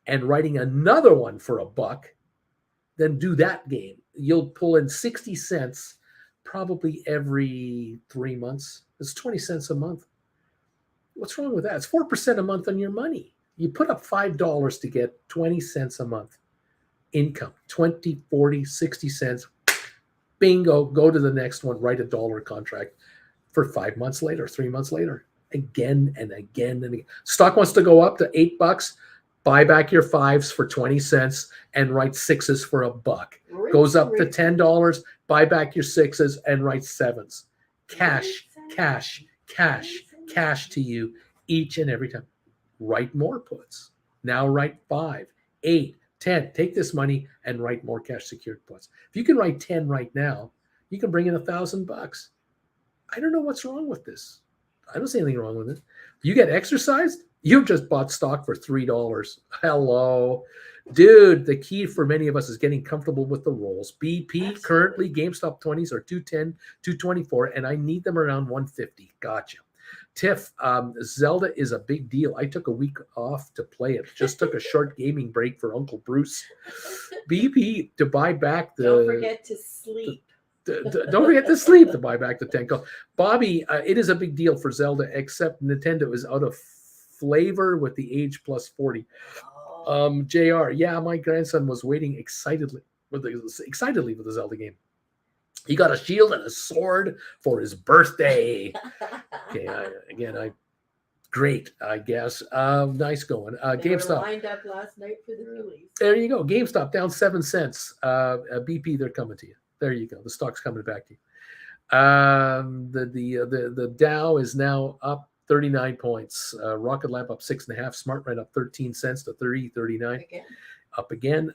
and writing another one for $1, then do that game. You'll pull in 60 cents probably every 3 months. It's 20 cents a month. What's wrong with that? It's 4% a month on your money. You put up $5 to get 20 cents a month income, 20, 40, 60 cents Bingo. Go to the next one. Write a dollar contract for 5 months later, 3 months later, again and again and again. Stock wants to go up to $8. Buy back your 5s for 20 cents and write 6s for $1. Goes up to $10. Buy back your 6s and write 7s. Cash, cash, cash, cash to you each and every time. Write more puts. Now write 5, 8, 10. Take this money and write more cash secured puts. If you can write 10 right now, you can bring in $1,000. I don't know what's wrong with this. I don't see anything wrong with it. You get exercised, you've just bought stock for $3. Hello. Dude, the key for many of us is getting comfortable with the rolls. BP, absolutely. Currently GameStop 20s are 210, 224, and I need them around 150. Gotcha. Tiff, Zelda is a big deal. I took a week off to play it. Just took a short gaming break for Uncle Bruce. BP, to buy back the... Don't forget to sleep. Don't forget to sleep to buy back the 10 calls. Bobby, it is a big deal for Zelda, except Nintendo is out of flavor with the age plus 40. JR, yeah, my grandson was waiting excitedly with the Zelda game. He got a shield and a sword for his birthday. Okay, great, I guess. Nice going. GameStop lined up last night for the release. There you go. GameStop down 7 cents. BP, they're coming to you. There you go. The stock's coming back to you. The Dow is now up 39 points. Rocket Lab up 6.5. Smart Red up 13 cents to 30.39. Up again.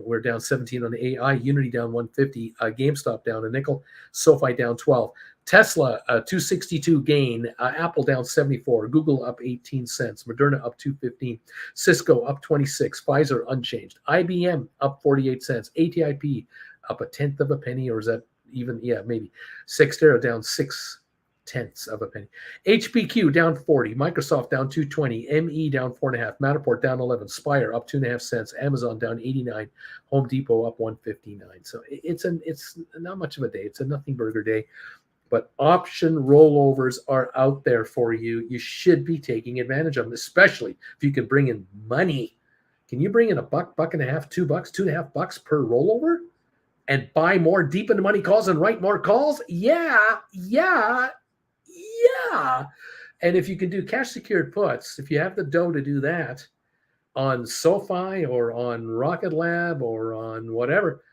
We're down 17 on the AI. Unity down 150. GameStop down a nickel. SoFi down 12. Tesla 262 gain. Apple down 74. Google up 18 cents. Moderna up 215. Cisco up 26. Pfizer unchanged. IBM up 48 cents. ATIP up 1/10 of a penny, or is that even? Yeah, maybe. Cyxtera down 0.6 of a penny. HPQ down 40. Microsoft down 220. ME down 4.5. Matterport down 11. Spire up 2.5 cents. Amazon down 89. Home Depot up 159. So it's not much of a day. It's a nothing burger day. But option rollovers are out there for you. You should be taking advantage of them, especially if you can bring in money. Can you bring in $1, $1.50, $2, $2.50 per rollover? And buy more deep into money calls and write more calls? Yeah. And if you can do cash secured puts, if you have the dough to do that on SoFi or on Rocket Lab or on whatever,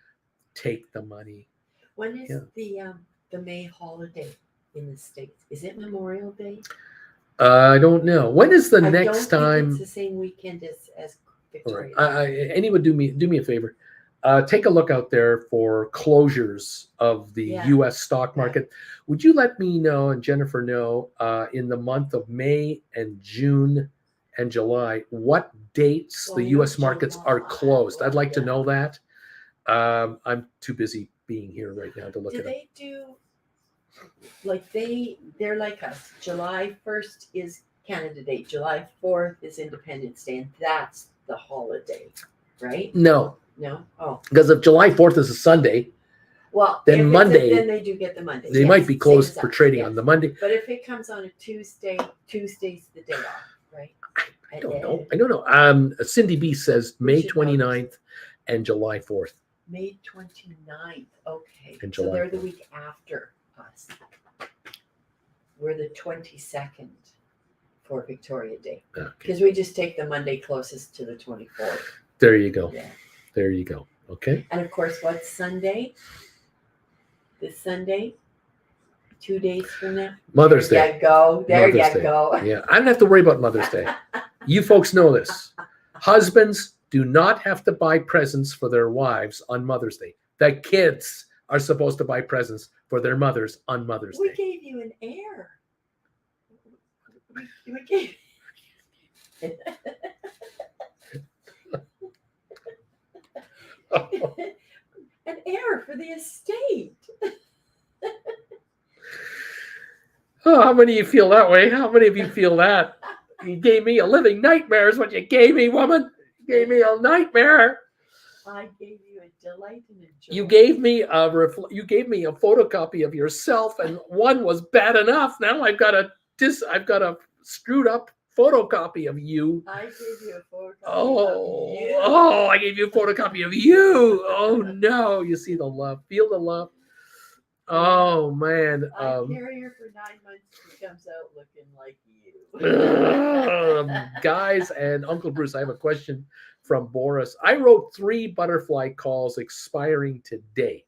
take the money. When is the May holiday in the States? Is it Memorial Day? I don't know. When is the next time? It's the same weekend as Victoria. Right. Anyone do me a favor. Take a look out there for closures of the U.S. stock market. Would you let me know and Jennifer know in the month of May and June and July what dates the U.S. markets are closed? I'd like to know that. I'm too busy being here right now to look at it. Do they do like they're like us? July 1st is Canada Day. July 4th is Independence Day, and that's the holiday, right? No. Oh. Because if July 4th is a Sunday, well, then Monday, then they do get the Monday. They might be closed for trading on the Monday. But if it comes on a Tuesday, Tuesday's the day off, right? I don't know. Cindy B says May 29th and July 4th. May 29th. Okay. And so they're the week after us. We're the 22nd for Victoria Day. Because we just take the Monday closest to the 24th. There you go. Yeah. There you go. Okay. And of course, what's Sunday? This Sunday, 2 days from now. Mother's Day. There you go. There you go. Yeah, I don't have to worry about Mother's Day. You folks know this. Husbands do not have to buy presents for their wives on Mother's Day. The kids are supposed to buy presents for their mothers on Mother's Day. We gave you an heir. We gave. An heir for the estate. Oh, how many of you feel that way? How many of you feel that? You gave me a living nightmare is what you gave me, woman. You gave me a nightmare. I gave you a delight and a joy. You gave me a photocopy of yourself, and one was bad enough. Now I've got a screwed up photocopy of you. I gave you a photocopy of you. I gave you a photocopy of you. Oh no, you see the love, feel the love. Oh man. I carry her for 9 months. She comes out looking like you. Guys and Uncle Bruce, I have a question from Boris. I wrote 3 butterfly calls expiring today.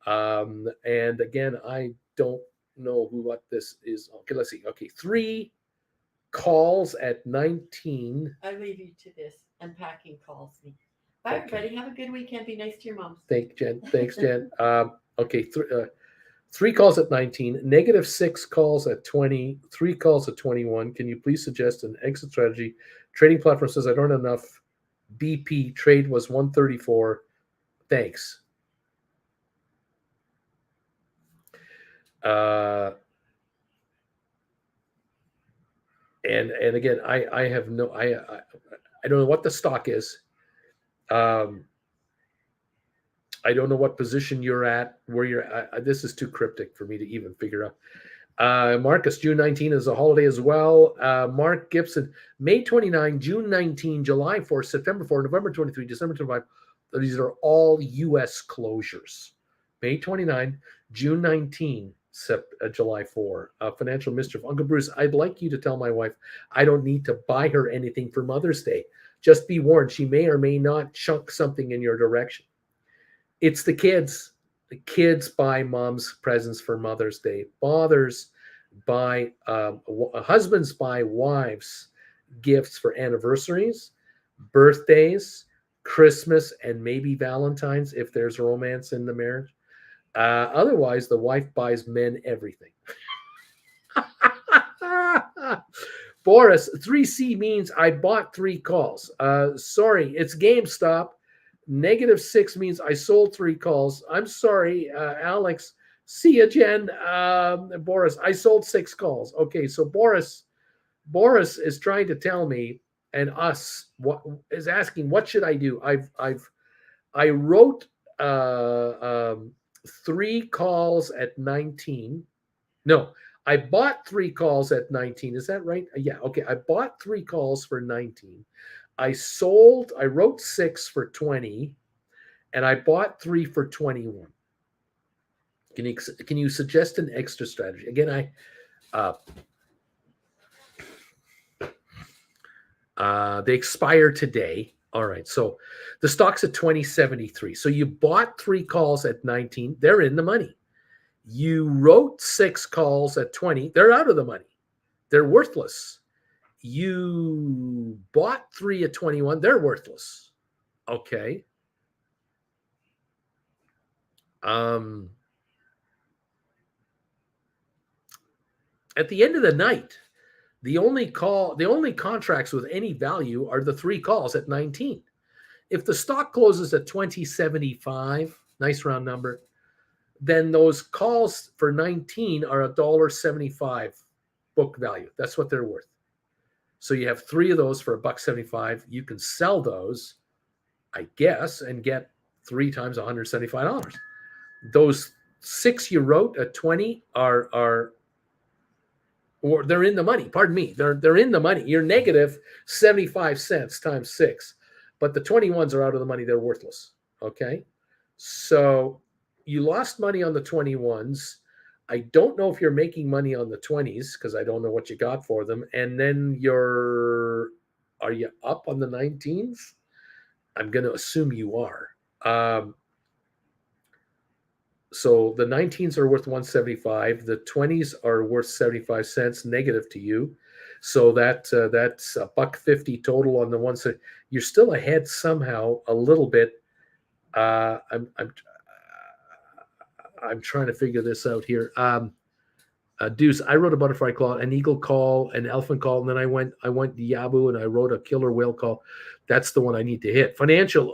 And again, I don't know what this is. Okay, let's see. Okay, 3 calls at 19. I leave you to this. Unpacking calls me. Bye, Okay. everybody. Have a good weekend. Be nice to your moms. Thanks, Jen. Okay, 3 calls at 19, -6 calls at 20, 3 calls at 21. Can you please suggest an exit strategy? Trading platform says I don't have enough. BP trade was 134. Thanks. And again, I have no I don't know what the stock is. I don't know what position you're at, where you're at. This is too cryptic for me to even figure out. Marcus, June 19 is a holiday as well. Mark Gibson, May 29, June 19, July 4, September 4, November 23, December 25. These are all U.S. closures. May 29, June 19, July 4. Financial mischief. Uncle Bruce, I'd like you to tell my wife I don't need to buy her anything for Mother's Day. Just be warned, she may or may not chunk something in your direction. It's the kids. The kids buy mom's presents for Mother's Day. Fathers buy, husbands buy wives gifts for anniversaries, birthdays, Christmas, and maybe Valentine's if there's romance in the marriage. Otherwise, the wife buys men everything. Boris, 3C means I bought 3 calls. Sorry, it's GameStop. -6 means I sold 3 calls. I'm sorry, Alex. See you, Jen. Boris, I sold 6 calls. Okay, so Boris is trying to tell me and us what is asking what should I do. I wrote 3 calls at 19. No, I bought 3 calls at 19. Is that right? Yeah. Okay. I bought 3 calls for 19. I wrote 6 for 20, and I bought 3 for 21. Can you suggest an extra strategy? Again, they expire today. All right. So the stock's at 2073. So you bought 3 calls at 19. They're in the money. You wrote 6 calls at 20. They're out of the money. They're worthless. You bought 3 at 21. They're worthless. Okay. At the end of the night, the only contracts with any value are the 3 calls at 19. If the stock closes at 2075, nice round number, then those calls for 19 are $1.75 book value. That's what they're worth. So you have 3 of those for $1.75. You can sell those, I guess, and get 3 times $175. Those 6 you wrote at 20 are or they're in the money. Pardon me. They're in the money. You're negative 75 cents times 6. But the 21s are out of the money. They're worthless. Okay. So you lost money on the 21s. I don't know if you're making money on the 20s because I don't know what you got for them. And then are you up on the 19s? I'm going to assume you are. So the 19s are worth 175. The 20s are worth 75 cents negative to you. So that's $1.50 total on the one side. You're still ahead somehow a little bit. I'm trying to figure this out here. Deuce, I wrote a butterfly call, an eagle call, an elephant call, and then I went Yabu and I wrote a killer whale call. That's the one I need to hit. Financial,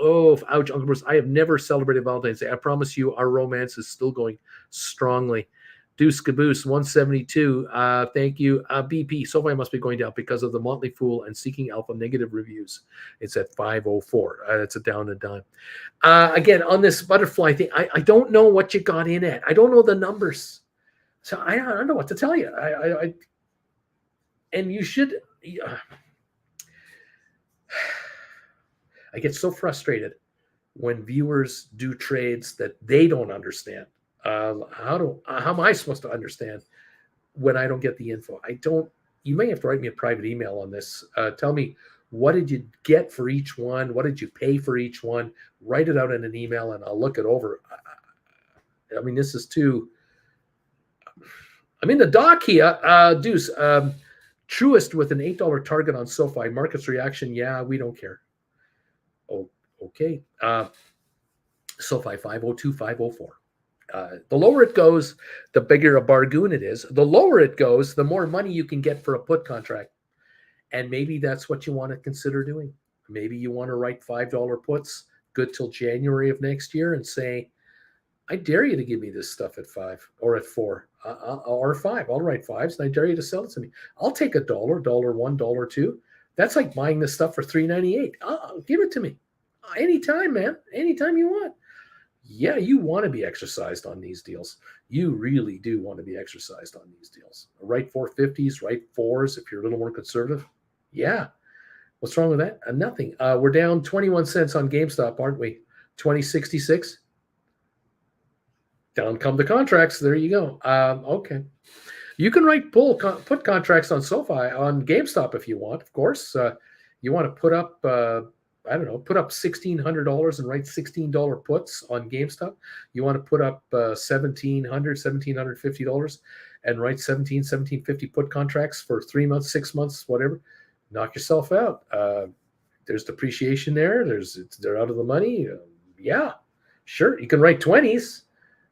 ouch, Uncle Bruce. I have never celebrated Valentine's Day. I promise you our romance is still going strongly. Deuce Caboose, 172. Thank you. BP, SoFi must be going down because of the Motley Fool and Seeking Alpha negative reviews. It's at 504. It's a down and dime. Again, on this butterfly thing, I don't know what you got in at. I don't know the numbers. So I don't know what to tell you. And you should. I get so frustrated when viewers do trades that they don't understand. How am I supposed to understand when I don't get the info? I don't. You may have to write me a private email on this. Tell me, what did you get for each one? What did you pay for each one? Write it out in an email, and I'll look it over. I mean, this is too. I'm in the dock here. Deuce, Truist with an $8 target on SoFi. Market's reaction, yeah, we don't care. Oh, okay. SoFi 502, 504. The lower it goes, the bigger a bargain it is. The lower it goes, the more money you can get for a put contract. And maybe that's what you want to consider doing. Maybe you want to write $5 puts, good till January of next year, and say, I dare you to give me this stuff at 5 or at 4 or 5. I'll write 5s, and I dare you to sell it to me. I'll take $1, $1, $2. That's like buying this stuff for $3.98. Give it to me anytime, man. Anytime you want. Yeah, you want to be exercised on these deals. You really do want to be exercised on these deals. Write 450s, write 4s if you're a little more conservative. Yeah. What's wrong with that? Nothing. We're down 21 cents on GameStop, aren't we? 2066. Down come the contracts. There you go. Okay. You can write put contracts on SoFi, on GameStop if you want, of course. You want to put up, put up $1,600 and write $16 puts on GameStop. You want to put up $1,750 and write $1750 put contracts for 3 months, 6 months, whatever. Knock yourself out. There's depreciation there. They're out of the money. Yeah, sure. You can write 20s.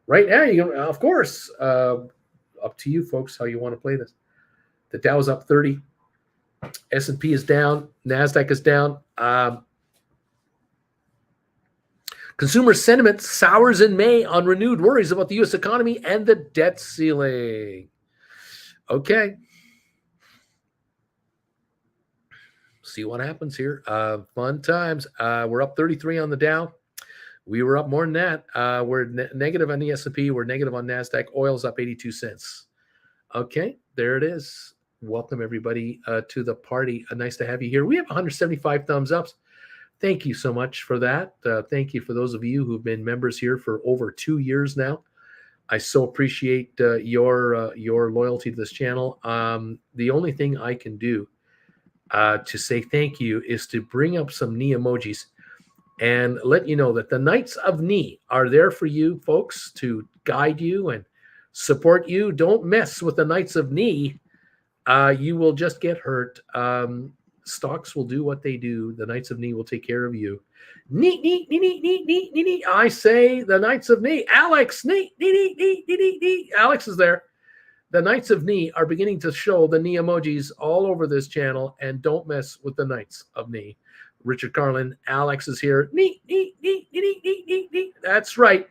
Right now, you can, of course, up to you folks how you want to play this. The Dow is up 30. S&P is down. NASDAQ is down. Consumer sentiment sours in May on renewed worries about the U.S. economy and the debt ceiling. Okay. See what happens here. Fun times. We're up 33 on the Dow. We were up more than that. We're negative on the S&P. We're negative on NASDAQ. Oil's up 82 cents. Okay, there it is. Welcome, everybody, to the party. Nice to have you here. We have 175 thumbs ups. Thank you so much for that. Thank you for those of you who've been members here for over 2 years now. I so appreciate your loyalty to this channel. The only thing I can do to say thank you is to bring up some knee emojis and let you know that the Knights of Knee are there for you folks to guide you and support you. Don't mess with the Knights of Knee. You will just get hurt. Stocks will do what they do. The Knights of Knee will take care of you. Knee, knee, knee, knee, knee, knee, knee, knee. I say the Knights of Knee. Alex, knee, knee, knee, knee, knee, knee, knee. Alex is there. The Knights of Knee are beginning to show the knee emojis all over this channel, and don't mess with the Knights of Knee. Richard Carlin, Alex is here. Knee, knee, knee, knee, knee, knee, knee. That's right.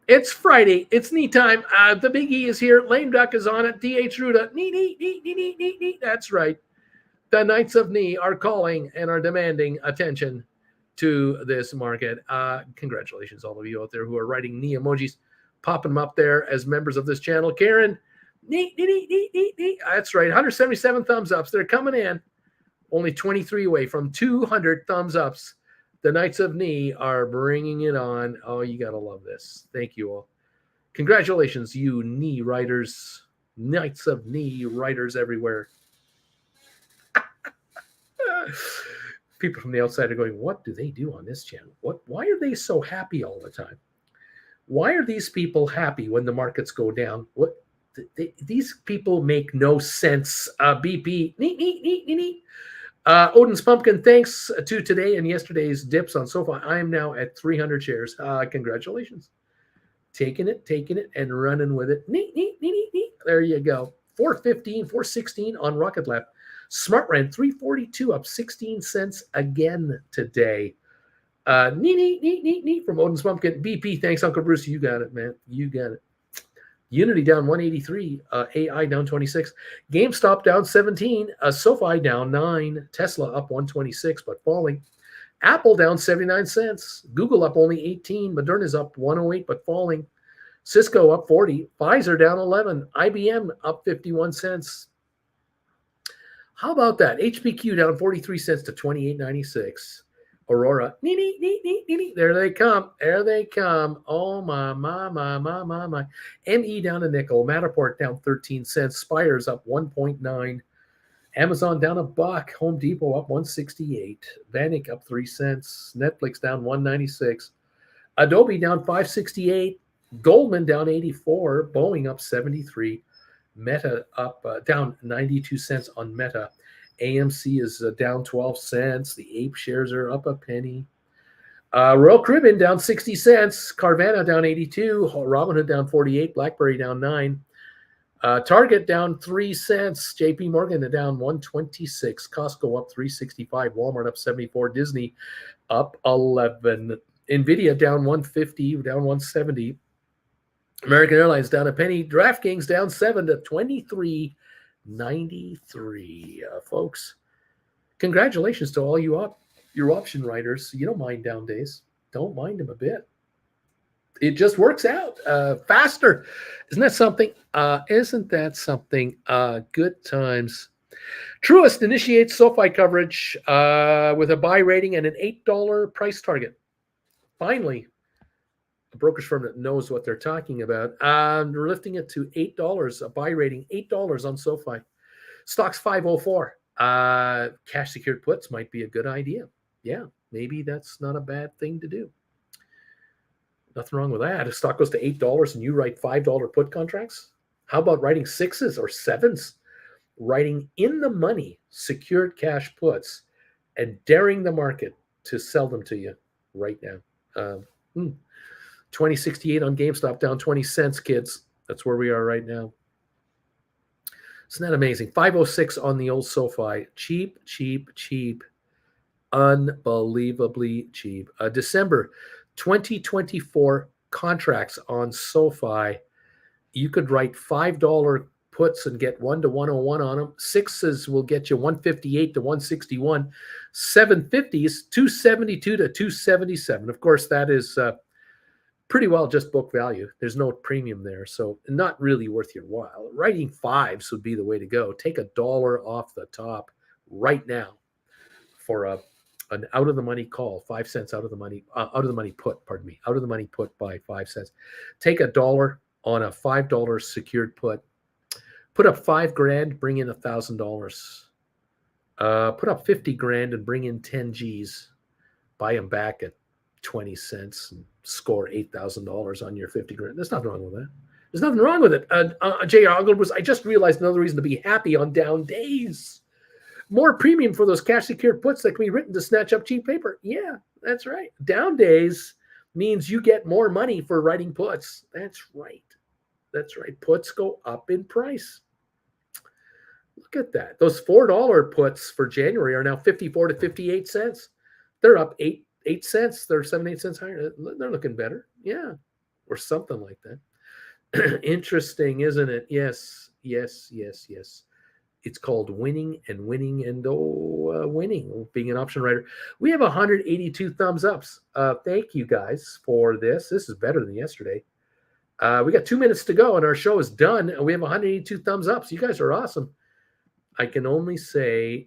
It's Friday. It's knee time. The Big E is here. Lame Duck is on it. D.H. Ruda. Knee, knee, knee, knee, knee, knee, knee. That's right. The Knights of Knee are calling and are demanding attention to this market. Congratulations, all of you out there who are writing knee emojis, popping them up there as members of this channel. Karen, knee, knee, knee, knee, knee, knee. That's right. 177 thumbs ups. They're coming in. Only 23 away from 200 thumbs ups. The Knights of Knee are bringing it on. Oh, you got to love this. Thank you all. Congratulations, you knee writers. Knights of Knee writers everywhere. People from the outside are going, what do they do on this channel? Why are they so happy all the time? Why are these people happy when the markets go down? These people make no sense. BP. Nee, nee, nee, nee, nee. Odin's Pumpkin, thanks to today and yesterday's dips on SoFi. I am now at 300 shares. Congratulations. Taking it, and running with it. Nee, nee, nee, nee, nee. There you go. 415, 416 on Rocket Lab. Smart Rent, 342, up 16 cents again today. Nee, nee, nee, nee, nee, from Odin's Pumpkin. BP, thanks, Uncle Bruce. You got it, man. You got it. Unity down 183, AI down 26, GameStop down 17, SoFi down 9, Tesla up 126 but falling, Apple down 79 cents, Google up only 18, Moderna's up 108 but falling, Cisco up 40, Pfizer down 11, IBM up 51 cents. How about that? HPQ down 43 cents to 28.96. Aurora. There they come. There they come. Oh, my. ME down a nickel. Matterport down 13 cents. Spire's up 1.9. Amazon down $1. Home Depot up 168. Vanik up 3 cents. Netflix down 196. Adobe down 568. Goldman down 84. Boeing up 73. Meta up down 92 cents on Meta. AMC is down 12 cents. The Ape shares are up a penny. Royal Caribbean down 60 cents. Carvana down 82. Robinhood down 48. BlackBerry down 9. Target down 3 cents. JP Morgan down 126. Costco up 365. Walmart up 74. Disney up 11. Nvidia down 150, down 170. American Airlines down a penny. DraftKings down 7 to 23.93. Folks, congratulations to all your option writers. You don't mind down days. Don't mind them a bit. It just works out faster. Isn't that something? Good times. Truist initiates SoFi coverage with a buy rating and an $8 price target. Finally, a brokerage firm that knows what they're talking about. We're lifting it to $8, a buy rating, $8 on SoFi. Stock's 504. Cash secured puts might be a good idea. Yeah, maybe that's not a bad thing to do. Nothing wrong with that. If stock goes to $8 and you write $5 put contracts, how about writing 6s or 7s? Writing in the money secured cash puts and daring the market to sell them to you right now. 2068 on GameStop, down 20 cents, kids. That's where we are right now. Isn't that amazing? 506 on the old SoFi. Cheap. Unbelievably cheap. December 2024 contracts on SoFi. You could write $5 puts and get 1 to 101 on them. 6s will get you 158 to 161. 750s, 272 to 277. Of course, that is pretty well just book value. There's no premium there, so not really worth your while. Writing 5s would be the way to go. Take $1 off the top right now for an out of the money call, 5 cents out of the money put, out of the money put by 5 cents. Take $1 on a $5 secured put. Put up $5,000, bring in $1,000. Put up 50 grand and bring in 10 G's. Buy them back at 20 cents and score $8,000 on your 50 grand. There's nothing wrong with that. There's nothing wrong with it. J.R. Oglewood, I just realized another reason to be happy on down days. More premium for those cash secured puts that can be written to snatch up cheap paper. Yeah, that's right. Down days means you get more money for writing puts. That's right. Puts go up in price. Look at that. Those $4 puts for January are now 54 to 58 cents. They're up 8 cents. They're 7-8 cents higher. They're looking better. Yeah. Or something like that. Interesting, isn't it? Yes. It's called winning and winning. Being an option writer. We have 182 thumbs ups. Thank you guys for this. This is better than yesterday. We got 2 minutes to go and our show is done. And we have 182 thumbs up. So you guys are awesome. I can only say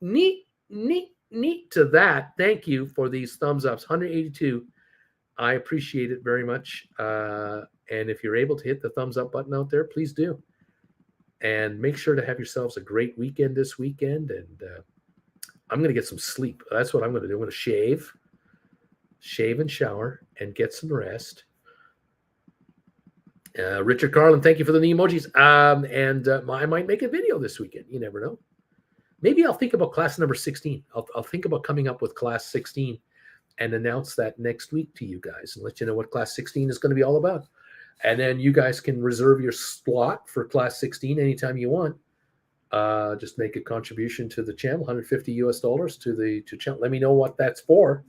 neat to that. Thank you for these thumbs ups. 182. I appreciate it very much. And if you're able to hit the thumbs up button out there, please do. And make sure to have yourselves a great weekend this weekend. And I'm going to get some sleep. That's what I'm going to do. I'm going to shave and shower and get some rest. Richard Carlin, thank you for the emojis. I might make a video this weekend. You never know. Maybe I'll think about class number 16. I'll think about coming up with class 16 and announce that next week to you guys and let you know what class 16 is going to be all about. And then you guys can reserve your slot for class 16 anytime you want. Just make a contribution to the channel, $150 to channel. Let me know what that's for.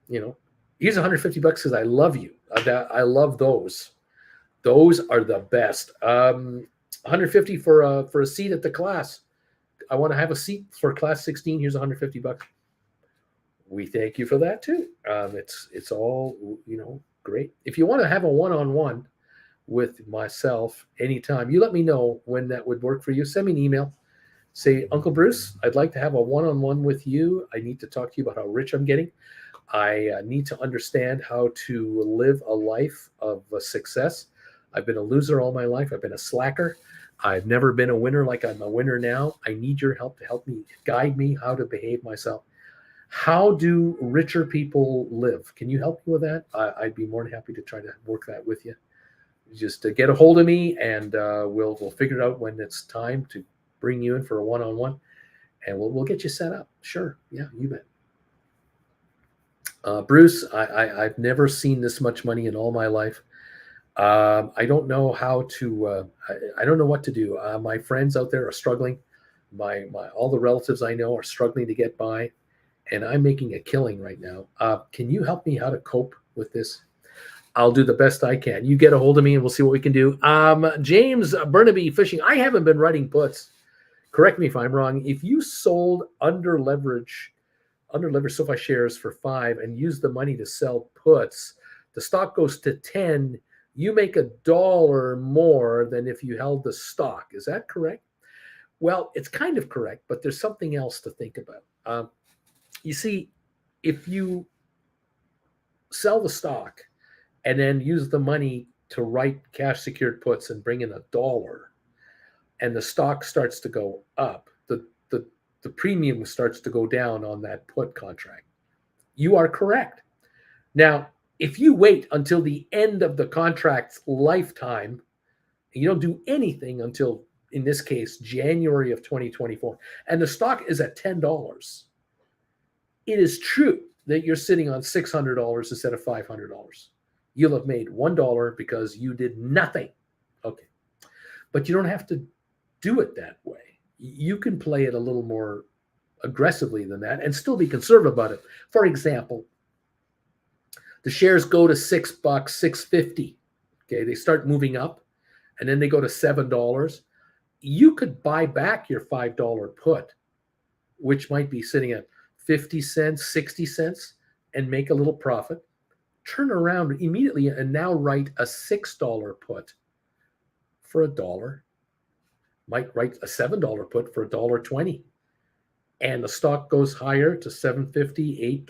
Here's $150 because I love you. I love those. Those are the best. 150 for a seat at the class. I want to have a seat for class 16. Here's $150. We thank you for that too. It's all great. If you want to have a one-on-one with myself anytime, you let me know when that would work for you. Send me an email. Say, Uncle Bruce, I'd like to have a one-on-one with you. I need to talk to you about how rich I'm getting. I need to understand how to live a life of success. I've been a loser all my life. I've been a slacker. I've never been a winner like I'm a winner now. I need your help to help me guide me how to behave myself. How do richer people live? Can you help me with that? I'd be more than happy to try to work that with you. Just get a hold of me, and we'll figure it out when it's time to bring you in for a one-on-one, and we'll get you set up. Sure, yeah, you bet. Bruce, I've never seen this much money in all my life. I don't know how to. I don't know what to do. My friends out there are struggling. My all the relatives I know are struggling to get by, and I'm making a killing right now. Can you help me how to cope with this? I'll do the best I can. You get a hold of me, and we'll see what we can do. James Burnaby Fishing. I haven't been writing puts. Correct me if I'm wrong. If you sold under leverage SoFi shares for 5 and use the money to sell puts, the stock goes to 10, you make $1 more than if you held the stock. Is that correct? Well, it's kind of correct, but there's something else to think about. You see, if you sell the stock and then use the money to write cash secured puts and bring in $1, and the stock starts to go up, the premium starts to go down on that put contract. You are correct. Now, if you wait until the end of the contract's lifetime, and you don't do anything until, in this case, January of 2024, and the stock is at $10, it is true that you're sitting on $600 instead of $500. You'll have made $1 because you did nothing. Okay. But you don't have to do it that way. You can play it a little more aggressively than that and still be conservative about it. For example, the shares go to $6, $6.50. Okay, they start moving up, and then they go to $7. You could buy back your $5 put, which might be sitting at 50 cents, 60 cents, and make a little profit. Turn around immediately and now write a $6 put for $1. Might write a $7 put for $1.20, and the stock goes higher to $7.50, $8,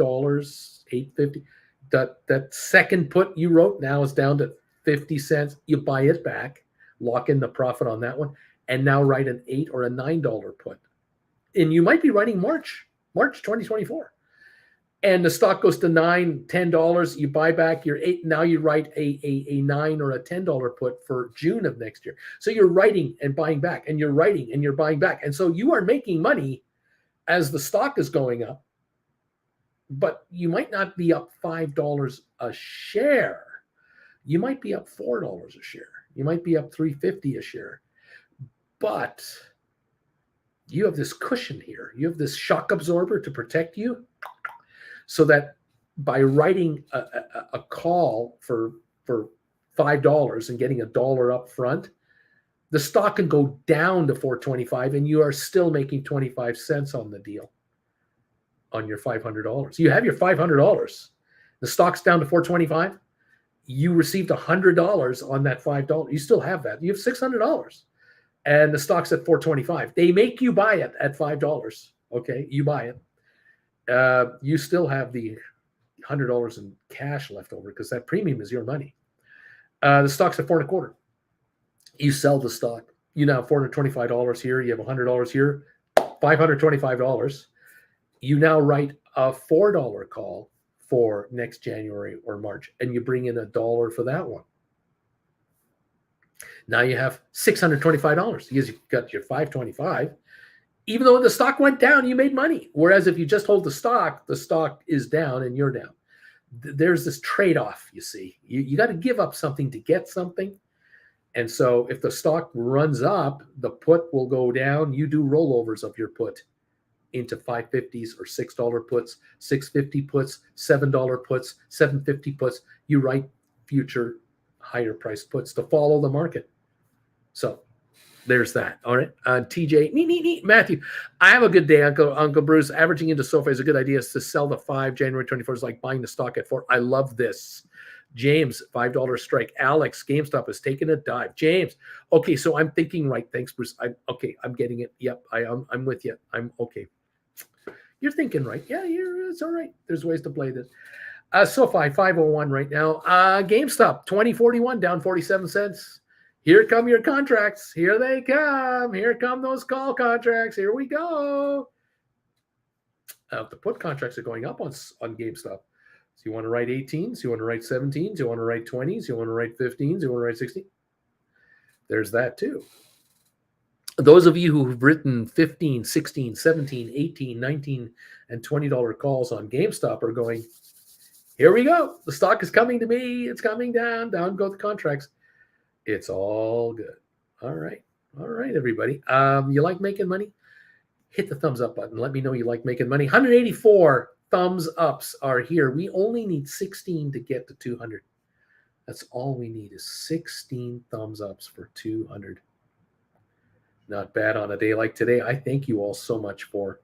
$8.50. That second put you wrote now is down to 50 cents. You buy it back, lock in the profit on that one, and now write an $8 or a $9 put. And you might be writing March 2024. And the stock goes to $9, $10. You buy back your $8. Now you write a $9 or a $10 put for June of next year. So you're writing and buying back, and you're writing and you're buying back. And so you are making money as the stock is going up, but you might not be up $5 a share. You might be up $4 a share. You might be up $3.50 a share. But you have this cushion here. You have this shock absorber to protect you, so that by writing a call for $5 and getting $1 up front, the stock can go down to $4.25 and you are still making 25 cents on the deal on your $500. You have your $500. The stock's down to $4.25. You received $100 on that $5. You still have that. You have $600, and the stock's at $4.25. They make you buy it at $5. Okay, you buy it. You still have the $100 in cash left over because that premium is your money. The stock's at $4.25. You sell the stock. You now have $425 here. You have $100 here, $525. You now write a $4 call for next January or March, and you bring in $1 for that one. Now you have $625 because you've got your $525. Even though the stock went down, you made money. Whereas if you just hold the stock is down and you're down. There's this trade-off, you see. You got to give up something to get something. And so if the stock runs up, the put will go down. You do rollovers of your put into $5.50s or $6 puts, $6.50 puts, $7 puts, $7.50 puts. You write future higher price puts to follow the market. So there's that. All right. TJ, neat. Matthew, I have a good day, Uncle Bruce. Averaging into SoFi is a good idea. Is to sell the 5 January 24th is like buying the stock at 4. I love this. James, $5 strike. Alex, GameStop has taken a dive. James, okay, so I'm thinking right. Thanks, Bruce. I'm getting it. Yep, I'm with you. I'm okay. You're thinking right. Yeah, it's all right. There's ways to play this. SoFi 501 right now. GameStop 2041 down 47 cents. Here come your contracts. Here they come. Here come those call contracts. Here we go. The put contracts are going up on GameStop. So you want to write 18s, you want to write 17s, you want to write 20s, you want to write 15s, you want to write 16. There's that too. Those of you who've written 15, 16, 17, 18, 19, and $20 calls on GameStop are going, here we go. The stock is coming to me. It's coming down. Down go the contracts. It's all good. All right. All right, everybody. You like making money? Hit the thumbs up button. Let me know you like making money. 184 thumbs ups are here. We only need 16 to get to 200. That's all we need is 16 thumbs ups for 200. Not bad on a day like today. I thank you all so much for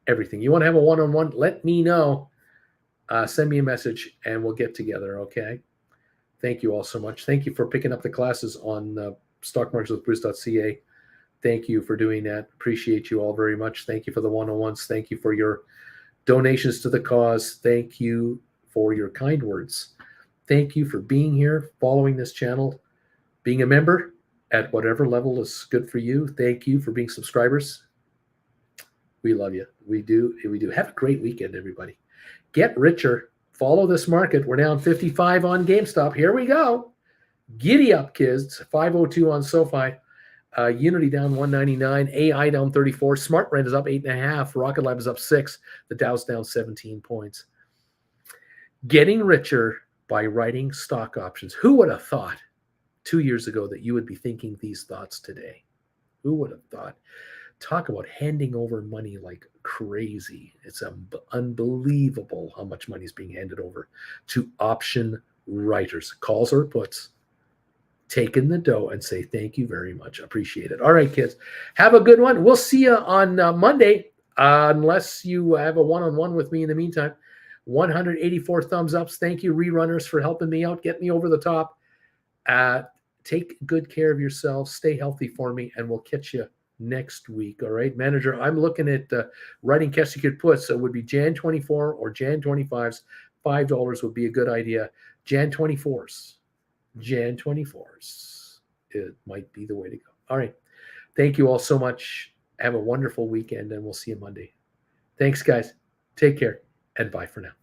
everything. You want to have a one-on-one? Let me know. Send me a message and we'll get together, okay? Thank you all so much. Thank you for picking up the classes on stockmarketswithbruce.ca. Thank you for doing that. Appreciate you all very much. Thank you for the one-on-ones. Thank you for your donations to the cause. Thank you for your kind words. Thank you for being here, following this channel, being a member at whatever level is good for you. Thank you for being subscribers. We love you. We do. We do. Have a great weekend, everybody. Get richer. Follow this market. We're down 55 on GameStop. Here we go. Giddy up, kids. 502 on SoFi. Unity down 199. AI down 34. Smart Rent is up 8.5. Rocket Lab is up 6. The Dow's down 17 points. Getting richer by writing stock options. Who would have thought 2 years ago that you would be thinking these thoughts today? Who would have thought? Talk about handing over money like crazy. It's unbelievable how much money is being handed over to option writers. Calls or puts. Take in the dough and say, thank you very much. Appreciate it. All right, kids. Have a good one. We'll see you on Monday, unless you have a one-on-one with me in the meantime. 184 thumbs ups. Thank you, rerunners, for helping me out, get me over the top. Take good care of yourselves. Stay healthy for me, and we'll catch you next week. All right, manager, I'm looking at writing cash you could put. So it would be Jan 24 or Jan 25s. $5 would be a good idea. Jan 24s. Jan 24s. It might be the way to go. All right. Thank you all so much. Have a wonderful weekend, and we'll see you Monday. Thanks, guys. Take care, and bye for now.